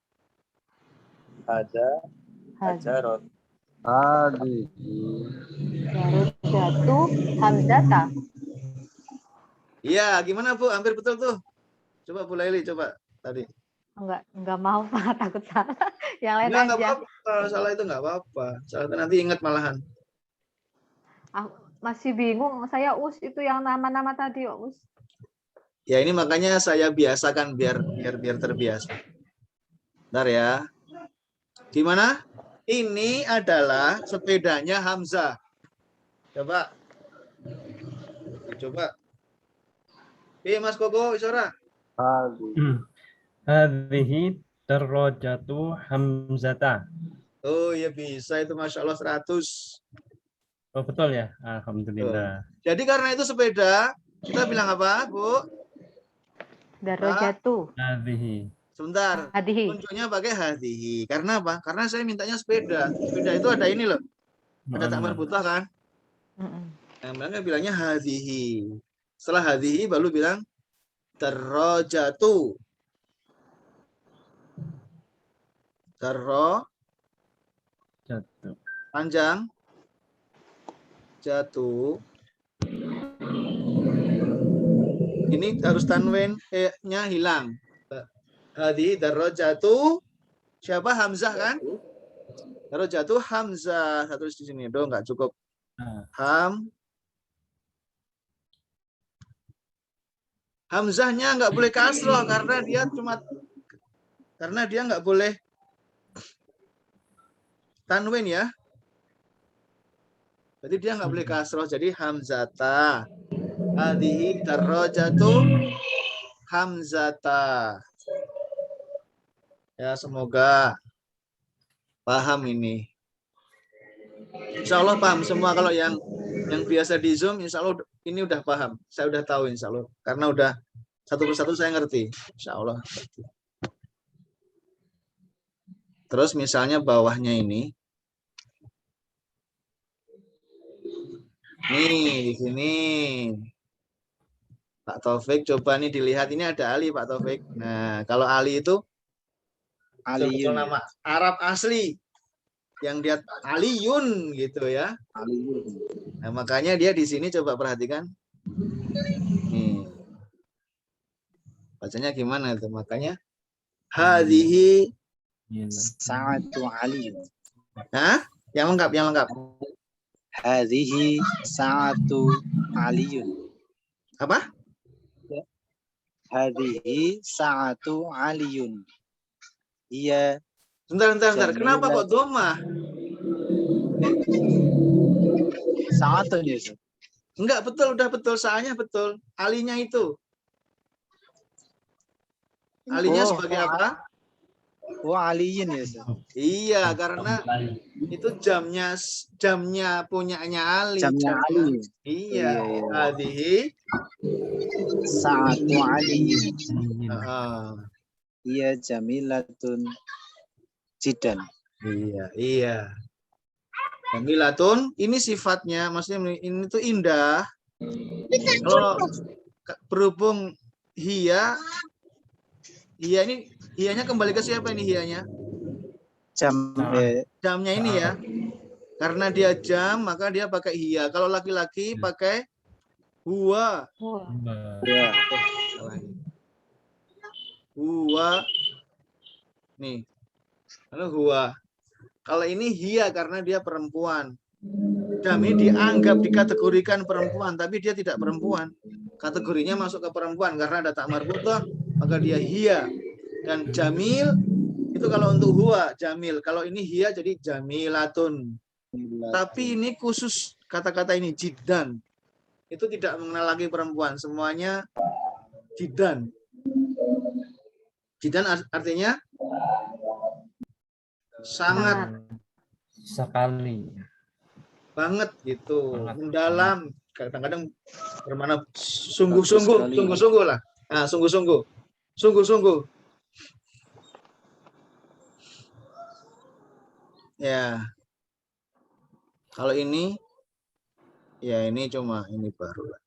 Hajarot. Darajatu Hamzata. Iya, gimana Bu? Hampir betul tuh. Coba Bu Laili, coba tadi. Enggak mau Pak, takut salah. Yang lain Enggak aja. apa-apa. Kalau salah itu enggak apa-apa. Salah itu nanti ingat malahan. Masih bingung saya itu yang nama-nama tadi Us. Ya ini makanya saya biasakan biar terbiasa. Bentar ya. Gimana? Ini adalah sepedanya Hamzah. Coba. Mas Koko Isora. Hadhihi darajatu Hamzata. Oh ya bisa itu, Masya Allah 100. Oh betul ya, alhamdulillah. Jadi karena itu sepeda, kita bilang apa, Bu? Darajatu. Hadhihi. Sebentar. Hadhihi. Untuknya pakai hadhihi. Karena apa? Karena saya mintanya sepeda. Sepeda itu ada ini loh. Ada tak marbutoh kan? Yang bilangnya hadhihi. Setelah hadhihi baru bilang darajatu. Jatuh. Panjang. Jatuh. Ini harus tanwin nya hilang. Hadi darajatu. Siapa? Hamzah kan? Darajatu Hamzah. Satu di sini dong, nggak cukup. Hamzahnya nggak boleh kasroh karena dia nggak boleh tanwin ya. Jadi dia nggak boleh kasroh. Jadi hamzata. Hadihi darajatu hamzata. Ya semoga paham ini. Insya Allah paham semua. Kalau yang biasa di Zoom, insya Allah ini udah paham. Saya udah tahu insya Allah. Karena udah satu persatu saya ngerti. Insya Allah. Terus misalnya bawahnya ini. Nih di sini. Pak Taufik, coba nih dilihat, ini ada Ali Pak Taufik. Nah, kalau Ali itu sebetulnya Aliyun. nama Arab asli yang dia Aliyun gitu ya. Aliyun. Nah, makanya dia di sini coba perhatikan. Nih. Bacanya gimana itu? Makanya hadhihi. Sa'atu Aliyun. Hah? Yang lengkap, yang lengkap. Hadhihi sa'atu Aliyun. Apa? Hadhihi sa'atu Aliyun. Iya. Bentar. Kenapa kok domah? Sa'atu ya, Ustaz. Enggak, betul, udah betul. Saanya betul. Alinya itu. Alinya sebagai apa? Oh, Aliyun ya, Ustaz. Iya, karena itu jamnya punyanya Ali. Jamnya Ali. Iya. Iya. Hadhihi. Sa'atu Aliyun. Heeh. Iya jamilatun jidan. Iya. Jamilatun, ini sifatnya, maksudnya ini tuh indah. Kalau berhubung hiya ini, hiyanya kembali ke siapa ini hiyanya? Jamnya ini ya. Karena dia jam, maka dia pakai hiya. Kalau laki-laki pakai huwa. Ya. Huwa. Nih. Lalu huwa. Kalau ini hiya karena dia perempuan. Jam ini dianggap dikategorikan perempuan, tapi dia tidak perempuan. Kategorinya masuk ke perempuan karena ada tak marbutah, maka dia hiya. Dan jamil itu kalau untuk huwa, jamil. Kalau ini hiya jadi jamilatun. Tapi ini khusus kata-kata ini jidan. Itu tidak mengenal lagi perempuan, semuanya jidan. Jidan artinya sangat sekali banget gitu, Sangat. mendalam, kadang-kadang bermana sungguh-sungguh lah. Nah, sungguh-sungguh. Ya. Kalau ini ya ini cuma ini baru lah.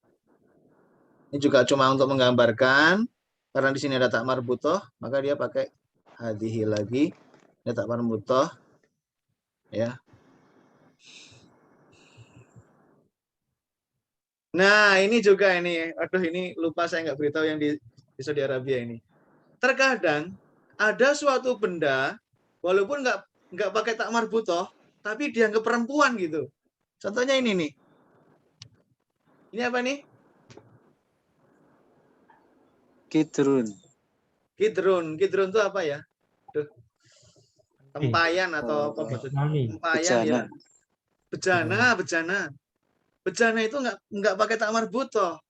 Ini juga cuma untuk menggambarkan karena di sini ada tak marbutoh, maka dia pakai hadhihi lagi. Ada tak marbutoh. Ya. Nah, ini juga ini. Aduh, ini lupa saya nggak beritahu yang di Saudi Arabia ini. Terkadang ada suatu benda walaupun nggak pakai tak marbutoh, tapi dianggap perempuan gitu. Contohnya ini nih. Ini apa nih? Kidrun. Kidrun itu apa ya? Duh. Tempayan atau apa maksudnya? Tempayan ya. Bejana. Bejana itu nggak pakai tak marbutoh.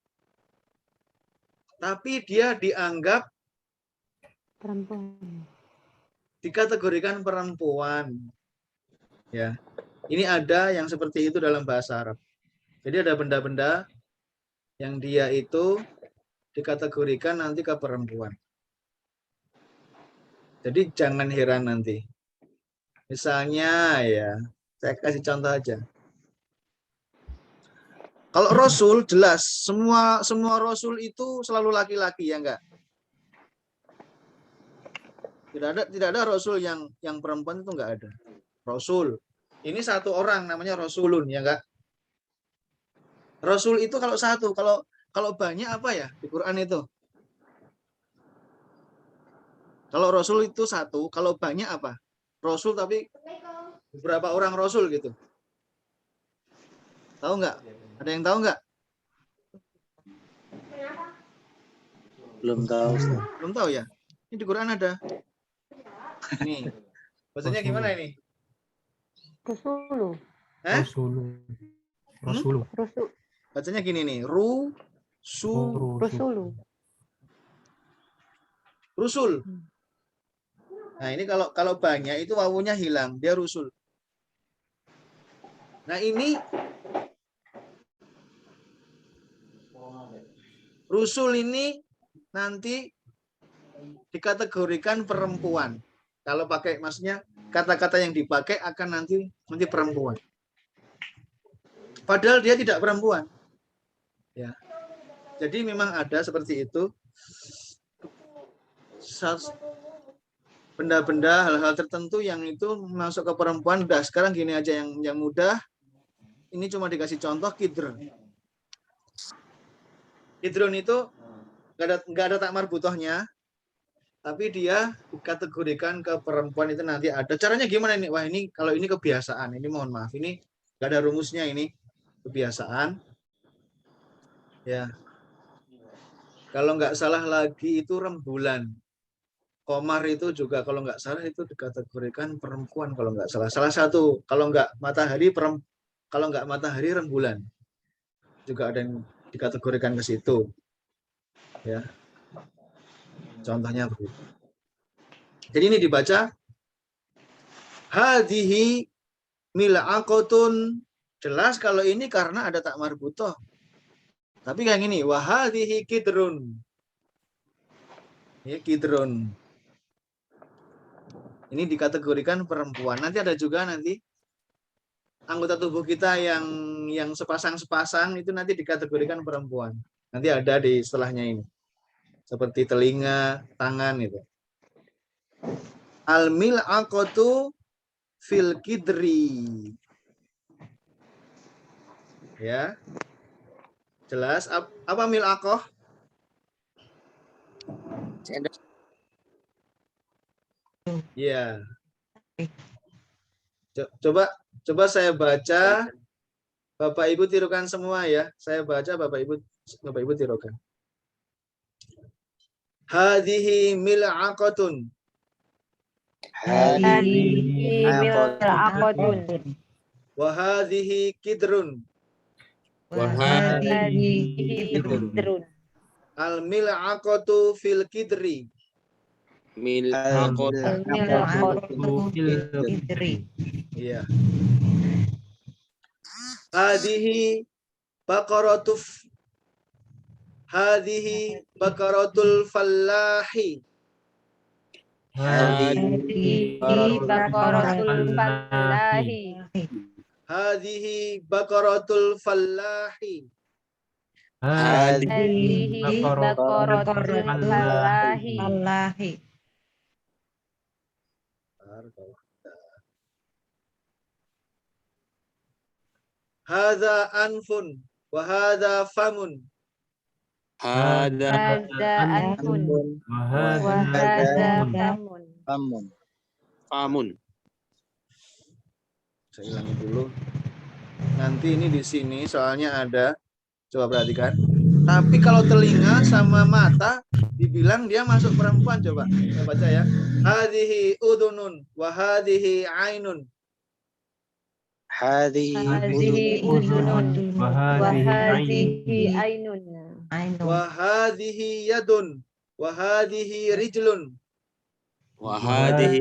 Tapi dia dianggap Perempuan. dikategorikan perempuan. Ya. Ini ada yang seperti itu dalam bahasa Arab. Jadi ada benda-benda yang dia itu dikategorikan nanti ke perempuan. Jadi jangan heran nanti. Misalnya ya, saya kasih contoh aja. Kalau Rasul jelas, semua Rasul itu selalu laki-laki, ya enggak? Tidak ada Rasul yang perempuan, itu enggak ada. Rasul. Ini satu orang namanya Rasulun, ya enggak? Rasul itu kalau satu, kalau banyak apa ya di Quran itu? Kalau Rasul itu satu, kalau banyak apa? Rasul tapi beberapa orang Rasul gitu. Tahu nggak? Ada yang tahu nggak? Belum tahu, Ustaz. Belum tahu ya? Ini di Quran ada. Nih, bacanya gimana ini? Rusulu. Hah? Rasulu. Bacanya gini nih, Rusulu. Rusul. Nah, ini kalau banyak itu wawunya hilang, dia rusul. Nah, ini rusul ini nanti dikategorikan perempuan. Kalau pakai maksudnya kata-kata yang dipakai akan nanti perempuan. Padahal dia tidak perempuan. Ya. Jadi memang ada seperti itu. Benda-benda, hal-hal tertentu yang itu masuk ke perempuan. Udah sekarang gini aja yang mudah. Ini cuma dikasih contoh kidr. Kidrun itu nggak ada tak marbutohnya, tapi dia dikategorikan ke perempuan itu nanti ada. Caranya gimana ini? Wah ini kalau ini kebiasaan. Ini mohon maaf, ini nggak ada rumusnya, ini kebiasaan. Ya. Kalau nggak salah lagi itu rembulan. Komar itu juga kalau nggak salah itu dikategorikan perempuan kalau nggak salah. Salah satu kalau nggak matahari kalau nggak matahari rembulan juga ada yang dikategorikan ke situ. Ya. Contohnya begitu. Jadi ini dibaca hadhihi mil'aqatun. Jelas kalau ini karena ada tak marbutoh. Tapi kayak gini, wa hadhihi kidrun. Ya, kidrun. Ini dikategorikan perempuan. Nanti ada juga nanti anggota tubuh kita yang sepasang-sepasang itu nanti dikategorikan perempuan. Nanti ada di setelahnya ini. Seperti telinga, tangan itu. Al-mil'aqatu fil kidri. Ya. Jelas apa mil'aqah? Ya. Coba saya baca, Bapak Ibu tirukan semua ya. Saya baca, Bapak Ibu tirukan. Hadhihi mil'aqatun. Hadhihi mil'aqatun. Wa hadhihi kidrun. Hadhihi kidrun. Al mil'aqatu fil kidri. Iya. Hadhihi baqaratul fallahi. Hadhihi baqaratul fallahi. Hadhihi baqaratul fallahi. Hadhihi baqaratul fallahi. Hadza anfun wa hadza famun. Hadza anfun wa hadza famun. Famun. Saya ulangi dulu. Nanti ini di sini soalnya ada. Coba perhatikan. Tapi kalau telinga sama mata dibilang dia masuk perempuan, coba. Saya baca ya. Hadhihi udhunun wa hadhihi ainun. Hadhihi udhunun wa hadhihi ainun. Wa hadhihi yadun wa hadhihi rijlun. Wa hadhihi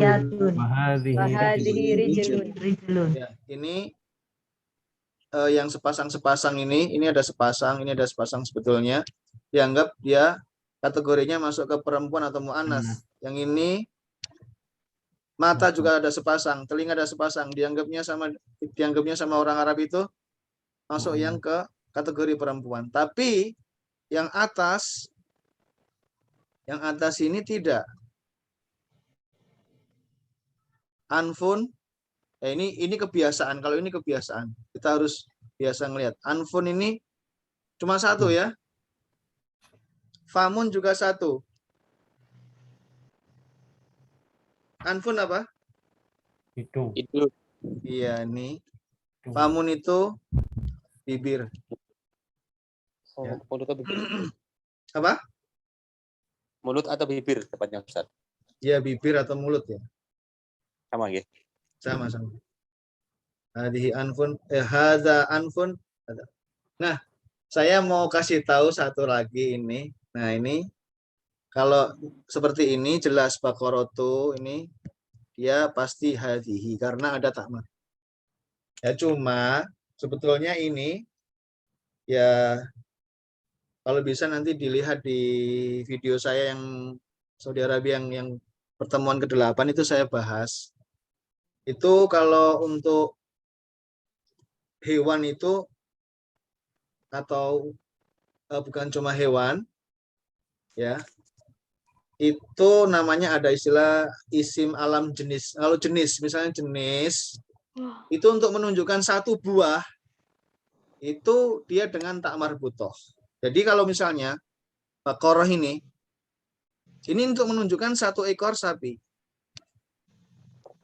Yadun wa hadhihi rijlun. Ya, ini yang sepasang-sepasang ini ada sepasang, ini ada sepasang sebetulnya. Dianggap dia kategorinya masuk ke perempuan atau mu'annas. Yang ini mata juga ada sepasang, telinga ada sepasang, dianggapnya sama orang Arab itu masuk yang ke kategori perempuan. Tapi yang atas ini tidak. Anfun, ini kebiasaan. Kalau ini kebiasaan, kita harus biasa ngelihat. Anfun ini cuma satu ya. Famun juga satu. Anfun apa? Itu. Iya nih. Famun itu bibir. Ya. Mulut atau bibir? Apa? Mulut atau bibir tepatnya Ustaz? Ya bibir atau mulut ya. Sama ya. Sama-sama. Hadhihi anfun, hadza anfun. Nah, saya mau kasih tahu satu lagi ini. Nah, ini kalau seperti ini jelas baqaratu ini dia pasti hadhihi karena ada takmar. Ya cuma sebetulnya ini ya kalau bisa nanti dilihat di video saya yang Saudi Arabia yang pertemuan ke-8 itu saya bahas. Itu kalau untuk hewan itu atau bukan cuma hewan, ya. Itu namanya ada istilah isim alam jenis. Kalau jenis, misalnya jenis, itu untuk menunjukkan satu buah, itu dia dengan tak marbutoh. Jadi kalau misalnya Baqarah ini untuk menunjukkan satu ekor sapi.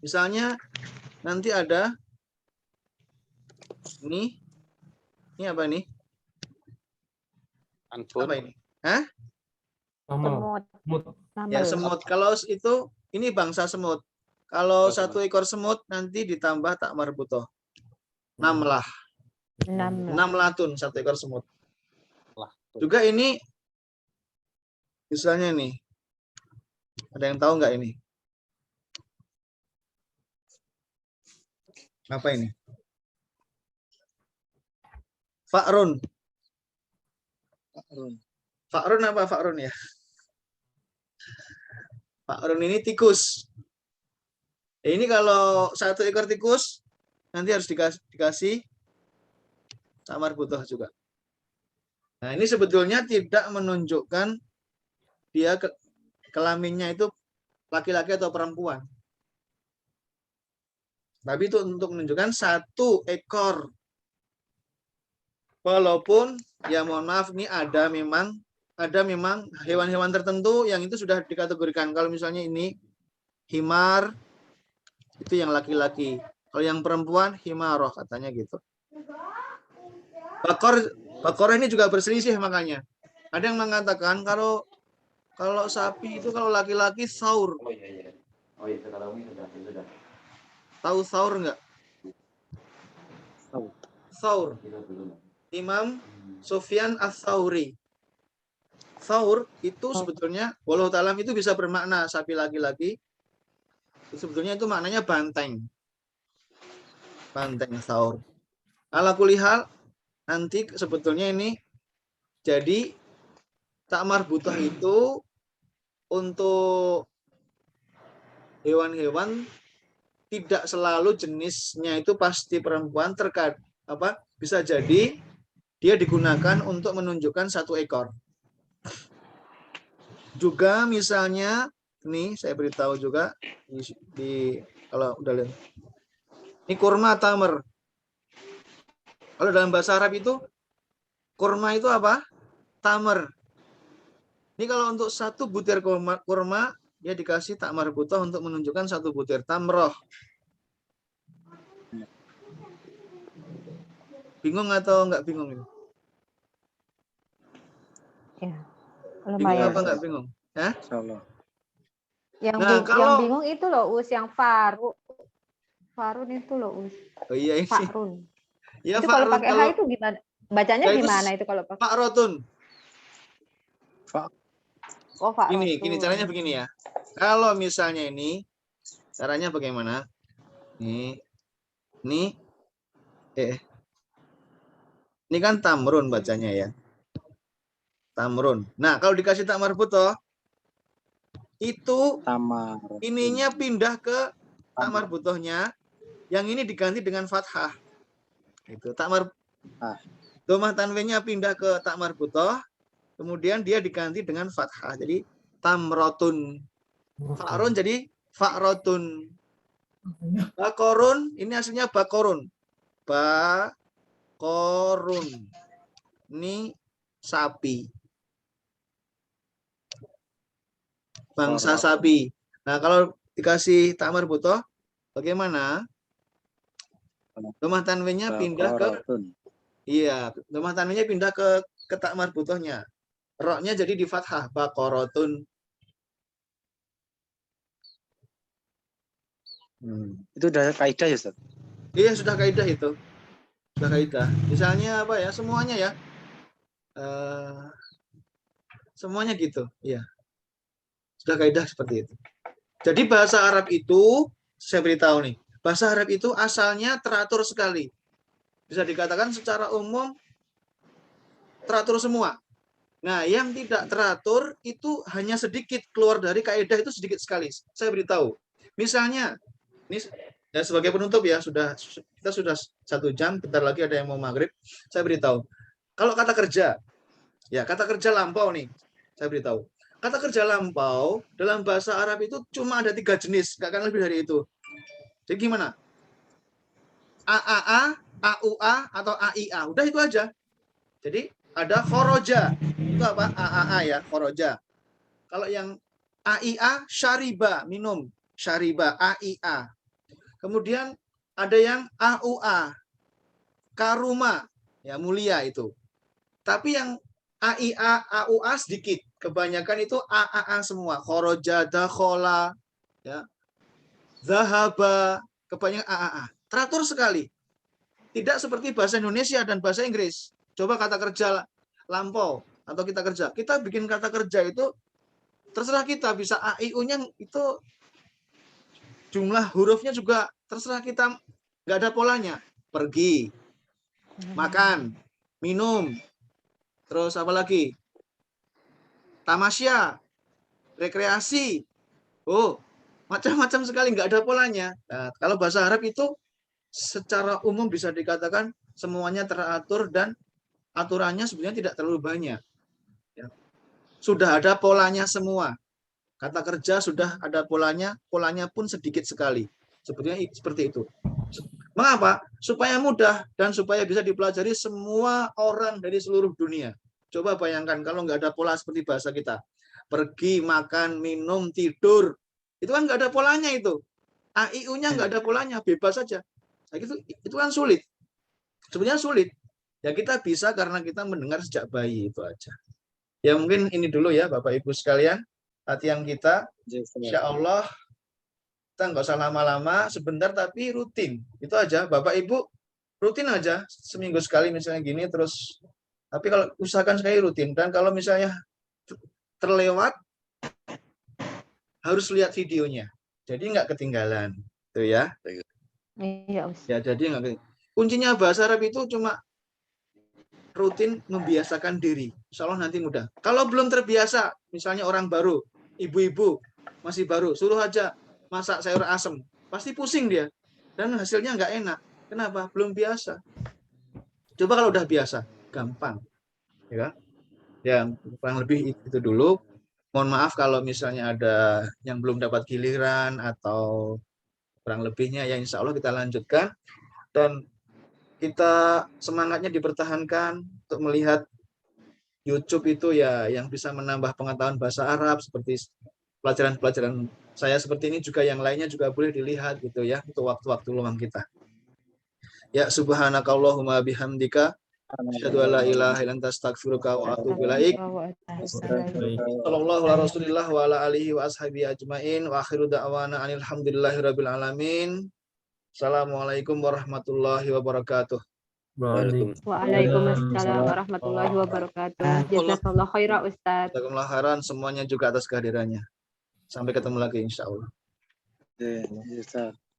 Misalnya nanti ada ini apa ini? Anpun. Apa ini? Hah? Sama. Semut. Ya, Sambal. semut. Kalau itu ini bangsa semut. Kalau Oh, satu ekor semut nanti ditambah tak marbutoh. Namlah. 16. Namlatun, satu ekor semut. Lah. Juga ini misalnya nih. Ada yang tahu nggak ini? Apa ini? Fa'run. Fa'run apa Fa'run ya? Fa'run ini tikus. Ini kalau satu ekor tikus nanti harus dikasih tak marbutoh juga. Nah, ini sebetulnya tidak menunjukkan dia kelaminnya itu laki-laki atau perempuan. Tapi itu untuk menunjukkan satu ekor. Walaupun ya mohon maaf ini ada memang hewan-hewan tertentu yang itu sudah dikategorikan. Kalau misalnya ini himar itu yang laki-laki. Kalau yang perempuan himaroh katanya gitu. Baqarah ini juga berselisih makanya. Ada yang mengatakan kalau sapi itu kalau laki-laki saur. Oh iya. Oh iya, kalau ini sudah. Tahu saur enggak? Tahu. Saur. Imam Sufyan Ats-Tsauri. Saur itu sebetulnya wallahu ta'ala itu bisa bermakna sapi laki-laki. Sebetulnya itu maknanya banteng. Banteng saur. Ala kulihal nanti sebetulnya ini jadi tak marbutoh itu untuk hewan-hewan tidak selalu jenisnya itu pasti perempuan, bisa jadi dia digunakan untuk menunjukkan satu ekor. Juga misalnya nih saya beritahu juga kalau udah lihat. Ini kurma tamer. Kalau dalam bahasa Arab itu kurma itu apa? Tamer. Ini kalau untuk satu butir kurma dia dikasih tak marbutoh untuk menunjukkan satu butir tamroh. Bingung atau enggak bingung ini? Ya, Bingung lumayan. apa enggak bingung? Hah? Insyaallah. Yang, Nah, yang bingung itu loh Us, yang Farun itu loh Us. Oh iya ini. Farun. Ya Itu kalau Fa'run, pakai H itu gimana? Bacanya ya, itu gimana itu kalau pakai? Fa'rotun. Oh, Farun. Gini caranya begini ya. Kalau misalnya ini caranya bagaimana? Ini kan tamrun bacanya ya. Tamrun. Nah, kalau dikasih tak marbutoh itu Tamar. ininya pindah ke tak marbutohnya, yang ini diganti dengan fathah. Itu domah tanwinnya pindah ke tak marbutoh, kemudian dia diganti dengan fathah. Jadi tamrotun. Fa'run jadi fa'rotun. Bakorun ini aslinya bakorun. Bakorun. Ini sapi. Bangsa sapi. Nah, kalau dikasih tak marbutoh bagaimana? Domah tanwinnya pindah ke domah tanwinnya pindah ke tak marbutohnya. Roknya jadi di fathah, baqaratun. Itu udah kaidah ya, Ustaz? Iya, sudah kaidah itu. Sudah kaidah. Misalnya apa ya? Semuanya ya. Semuanya gitu, iya. Sudah kaidah seperti itu. Jadi bahasa Arab itu, saya beritahu nih, bahasa Arab itu asalnya teratur sekali. Bisa dikatakan secara umum teratur semua. Nah, yang tidak teratur itu hanya sedikit, keluar dari kaidah itu sedikit sekali. Saya beritahu. Misalnya, ini ya sebagai penutup ya, kita sudah 1 jam, bentar lagi ada yang mau maghrib. Saya beritahu. Kalau kata kerja, Ya, kata kerja lampau nih. Saya beritahu. Kata kerja lampau dalam bahasa Arab itu cuma ada 3 jenis, nggak akan lebih dari itu. Jadi gimana? AAA, AUA, atau AIA. Udah itu aja. Jadi ada khoroja. Itu apa? AAA ya, khoroja. Kalau yang AIA, syariba, minum. Syariba, AIA. Kemudian ada yang AUA, karuma, ya mulia itu. Tapi yang AIA, AUA sedikit. Kebanyakan itu AAA semua. Khoroja, dakhola, ya, zahaba, kebanyakan AAA. Teratur sekali. Tidak seperti bahasa Indonesia dan bahasa Inggris. Coba kata kerja lampau atau kita kerja. Kita bikin kata kerja itu terserah kita. Bisa AIU-nya itu jumlah hurufnya juga terserah kita. Nggak ada polanya. Pergi, makan, minum, terus apa lagi? Tamasya, rekreasi. Oh, macam-macam sekali, nggak ada polanya. Nah, kalau bahasa Arab itu secara umum bisa dikatakan semuanya teratur dan aturannya sebenarnya tidak terlalu banyak. Ya. Sudah ada polanya semua. Kata kerja sudah ada polanya pun sedikit sekali. Sepertinya seperti itu. Mengapa? Supaya mudah dan supaya bisa dipelajari semua orang dari seluruh dunia. Coba bayangkan kalau nggak ada pola seperti bahasa kita. Pergi, makan, minum, tidur. Itu kan nggak ada polanya itu. AIU-nya nggak ada polanya, bebas saja. Nah, itu kan sulit. Sebenarnya sulit. Ya kita bisa karena kita mendengar sejak bayi, itu aja. Ya mungkin ini dulu ya Bapak Ibu sekalian. Latihan kita. Insya Allah kita nggak usah lama-lama, sebentar tapi rutin. Itu aja. Bapak Ibu rutin aja. Seminggu sekali misalnya gini terus. Tapi kalau usahakan sekali rutin. Dan kalau misalnya terlewat, harus lihat videonya. Jadi nggak ketinggalan. Tuh ya. Iya, Ustaz. Ya, jadi nggak. Kuncinya bahasa Arab itu cuma rutin membiasakan diri. Insya Allah nanti mudah. Kalau belum terbiasa, misalnya orang baru, ibu-ibu masih baru, suruh aja masak sayur asem, pasti pusing dia. Dan hasilnya nggak enak. Kenapa? Belum biasa. Coba kalau udah biasa, gampang. Ya, ya kurang lebih itu dulu. Mohon maaf kalau misalnya ada yang belum dapat giliran atau kurang lebihnya ya insya Allah kita lanjutkan dan kita semangatnya dipertahankan untuk melihat YouTube itu ya yang bisa menambah pengetahuan bahasa Arab seperti pelajaran-pelajaran saya seperti ini juga yang lainnya juga boleh dilihat gitu ya untuk waktu-waktu luang kita. Ya subhanakallahumma bihamdika asyhadu an la ilaha illa anta astaghfiruka wa atubu ilaik. Sallallahu ala Rasulillah wa ala alihi wa ashabihi ajmain wa akhiru da'wana alhamdulillahirabbil alamin. Assalamualaikum warahmatullahi wabarakatuh. Waalaikumsalam warahmatullahi wabarakatuh. Jazakallah khaira Ustaz. Jazakumullah khairan semuanya juga atas kehadirannya. Sampai ketemu lagi insya Allah. Ustaz.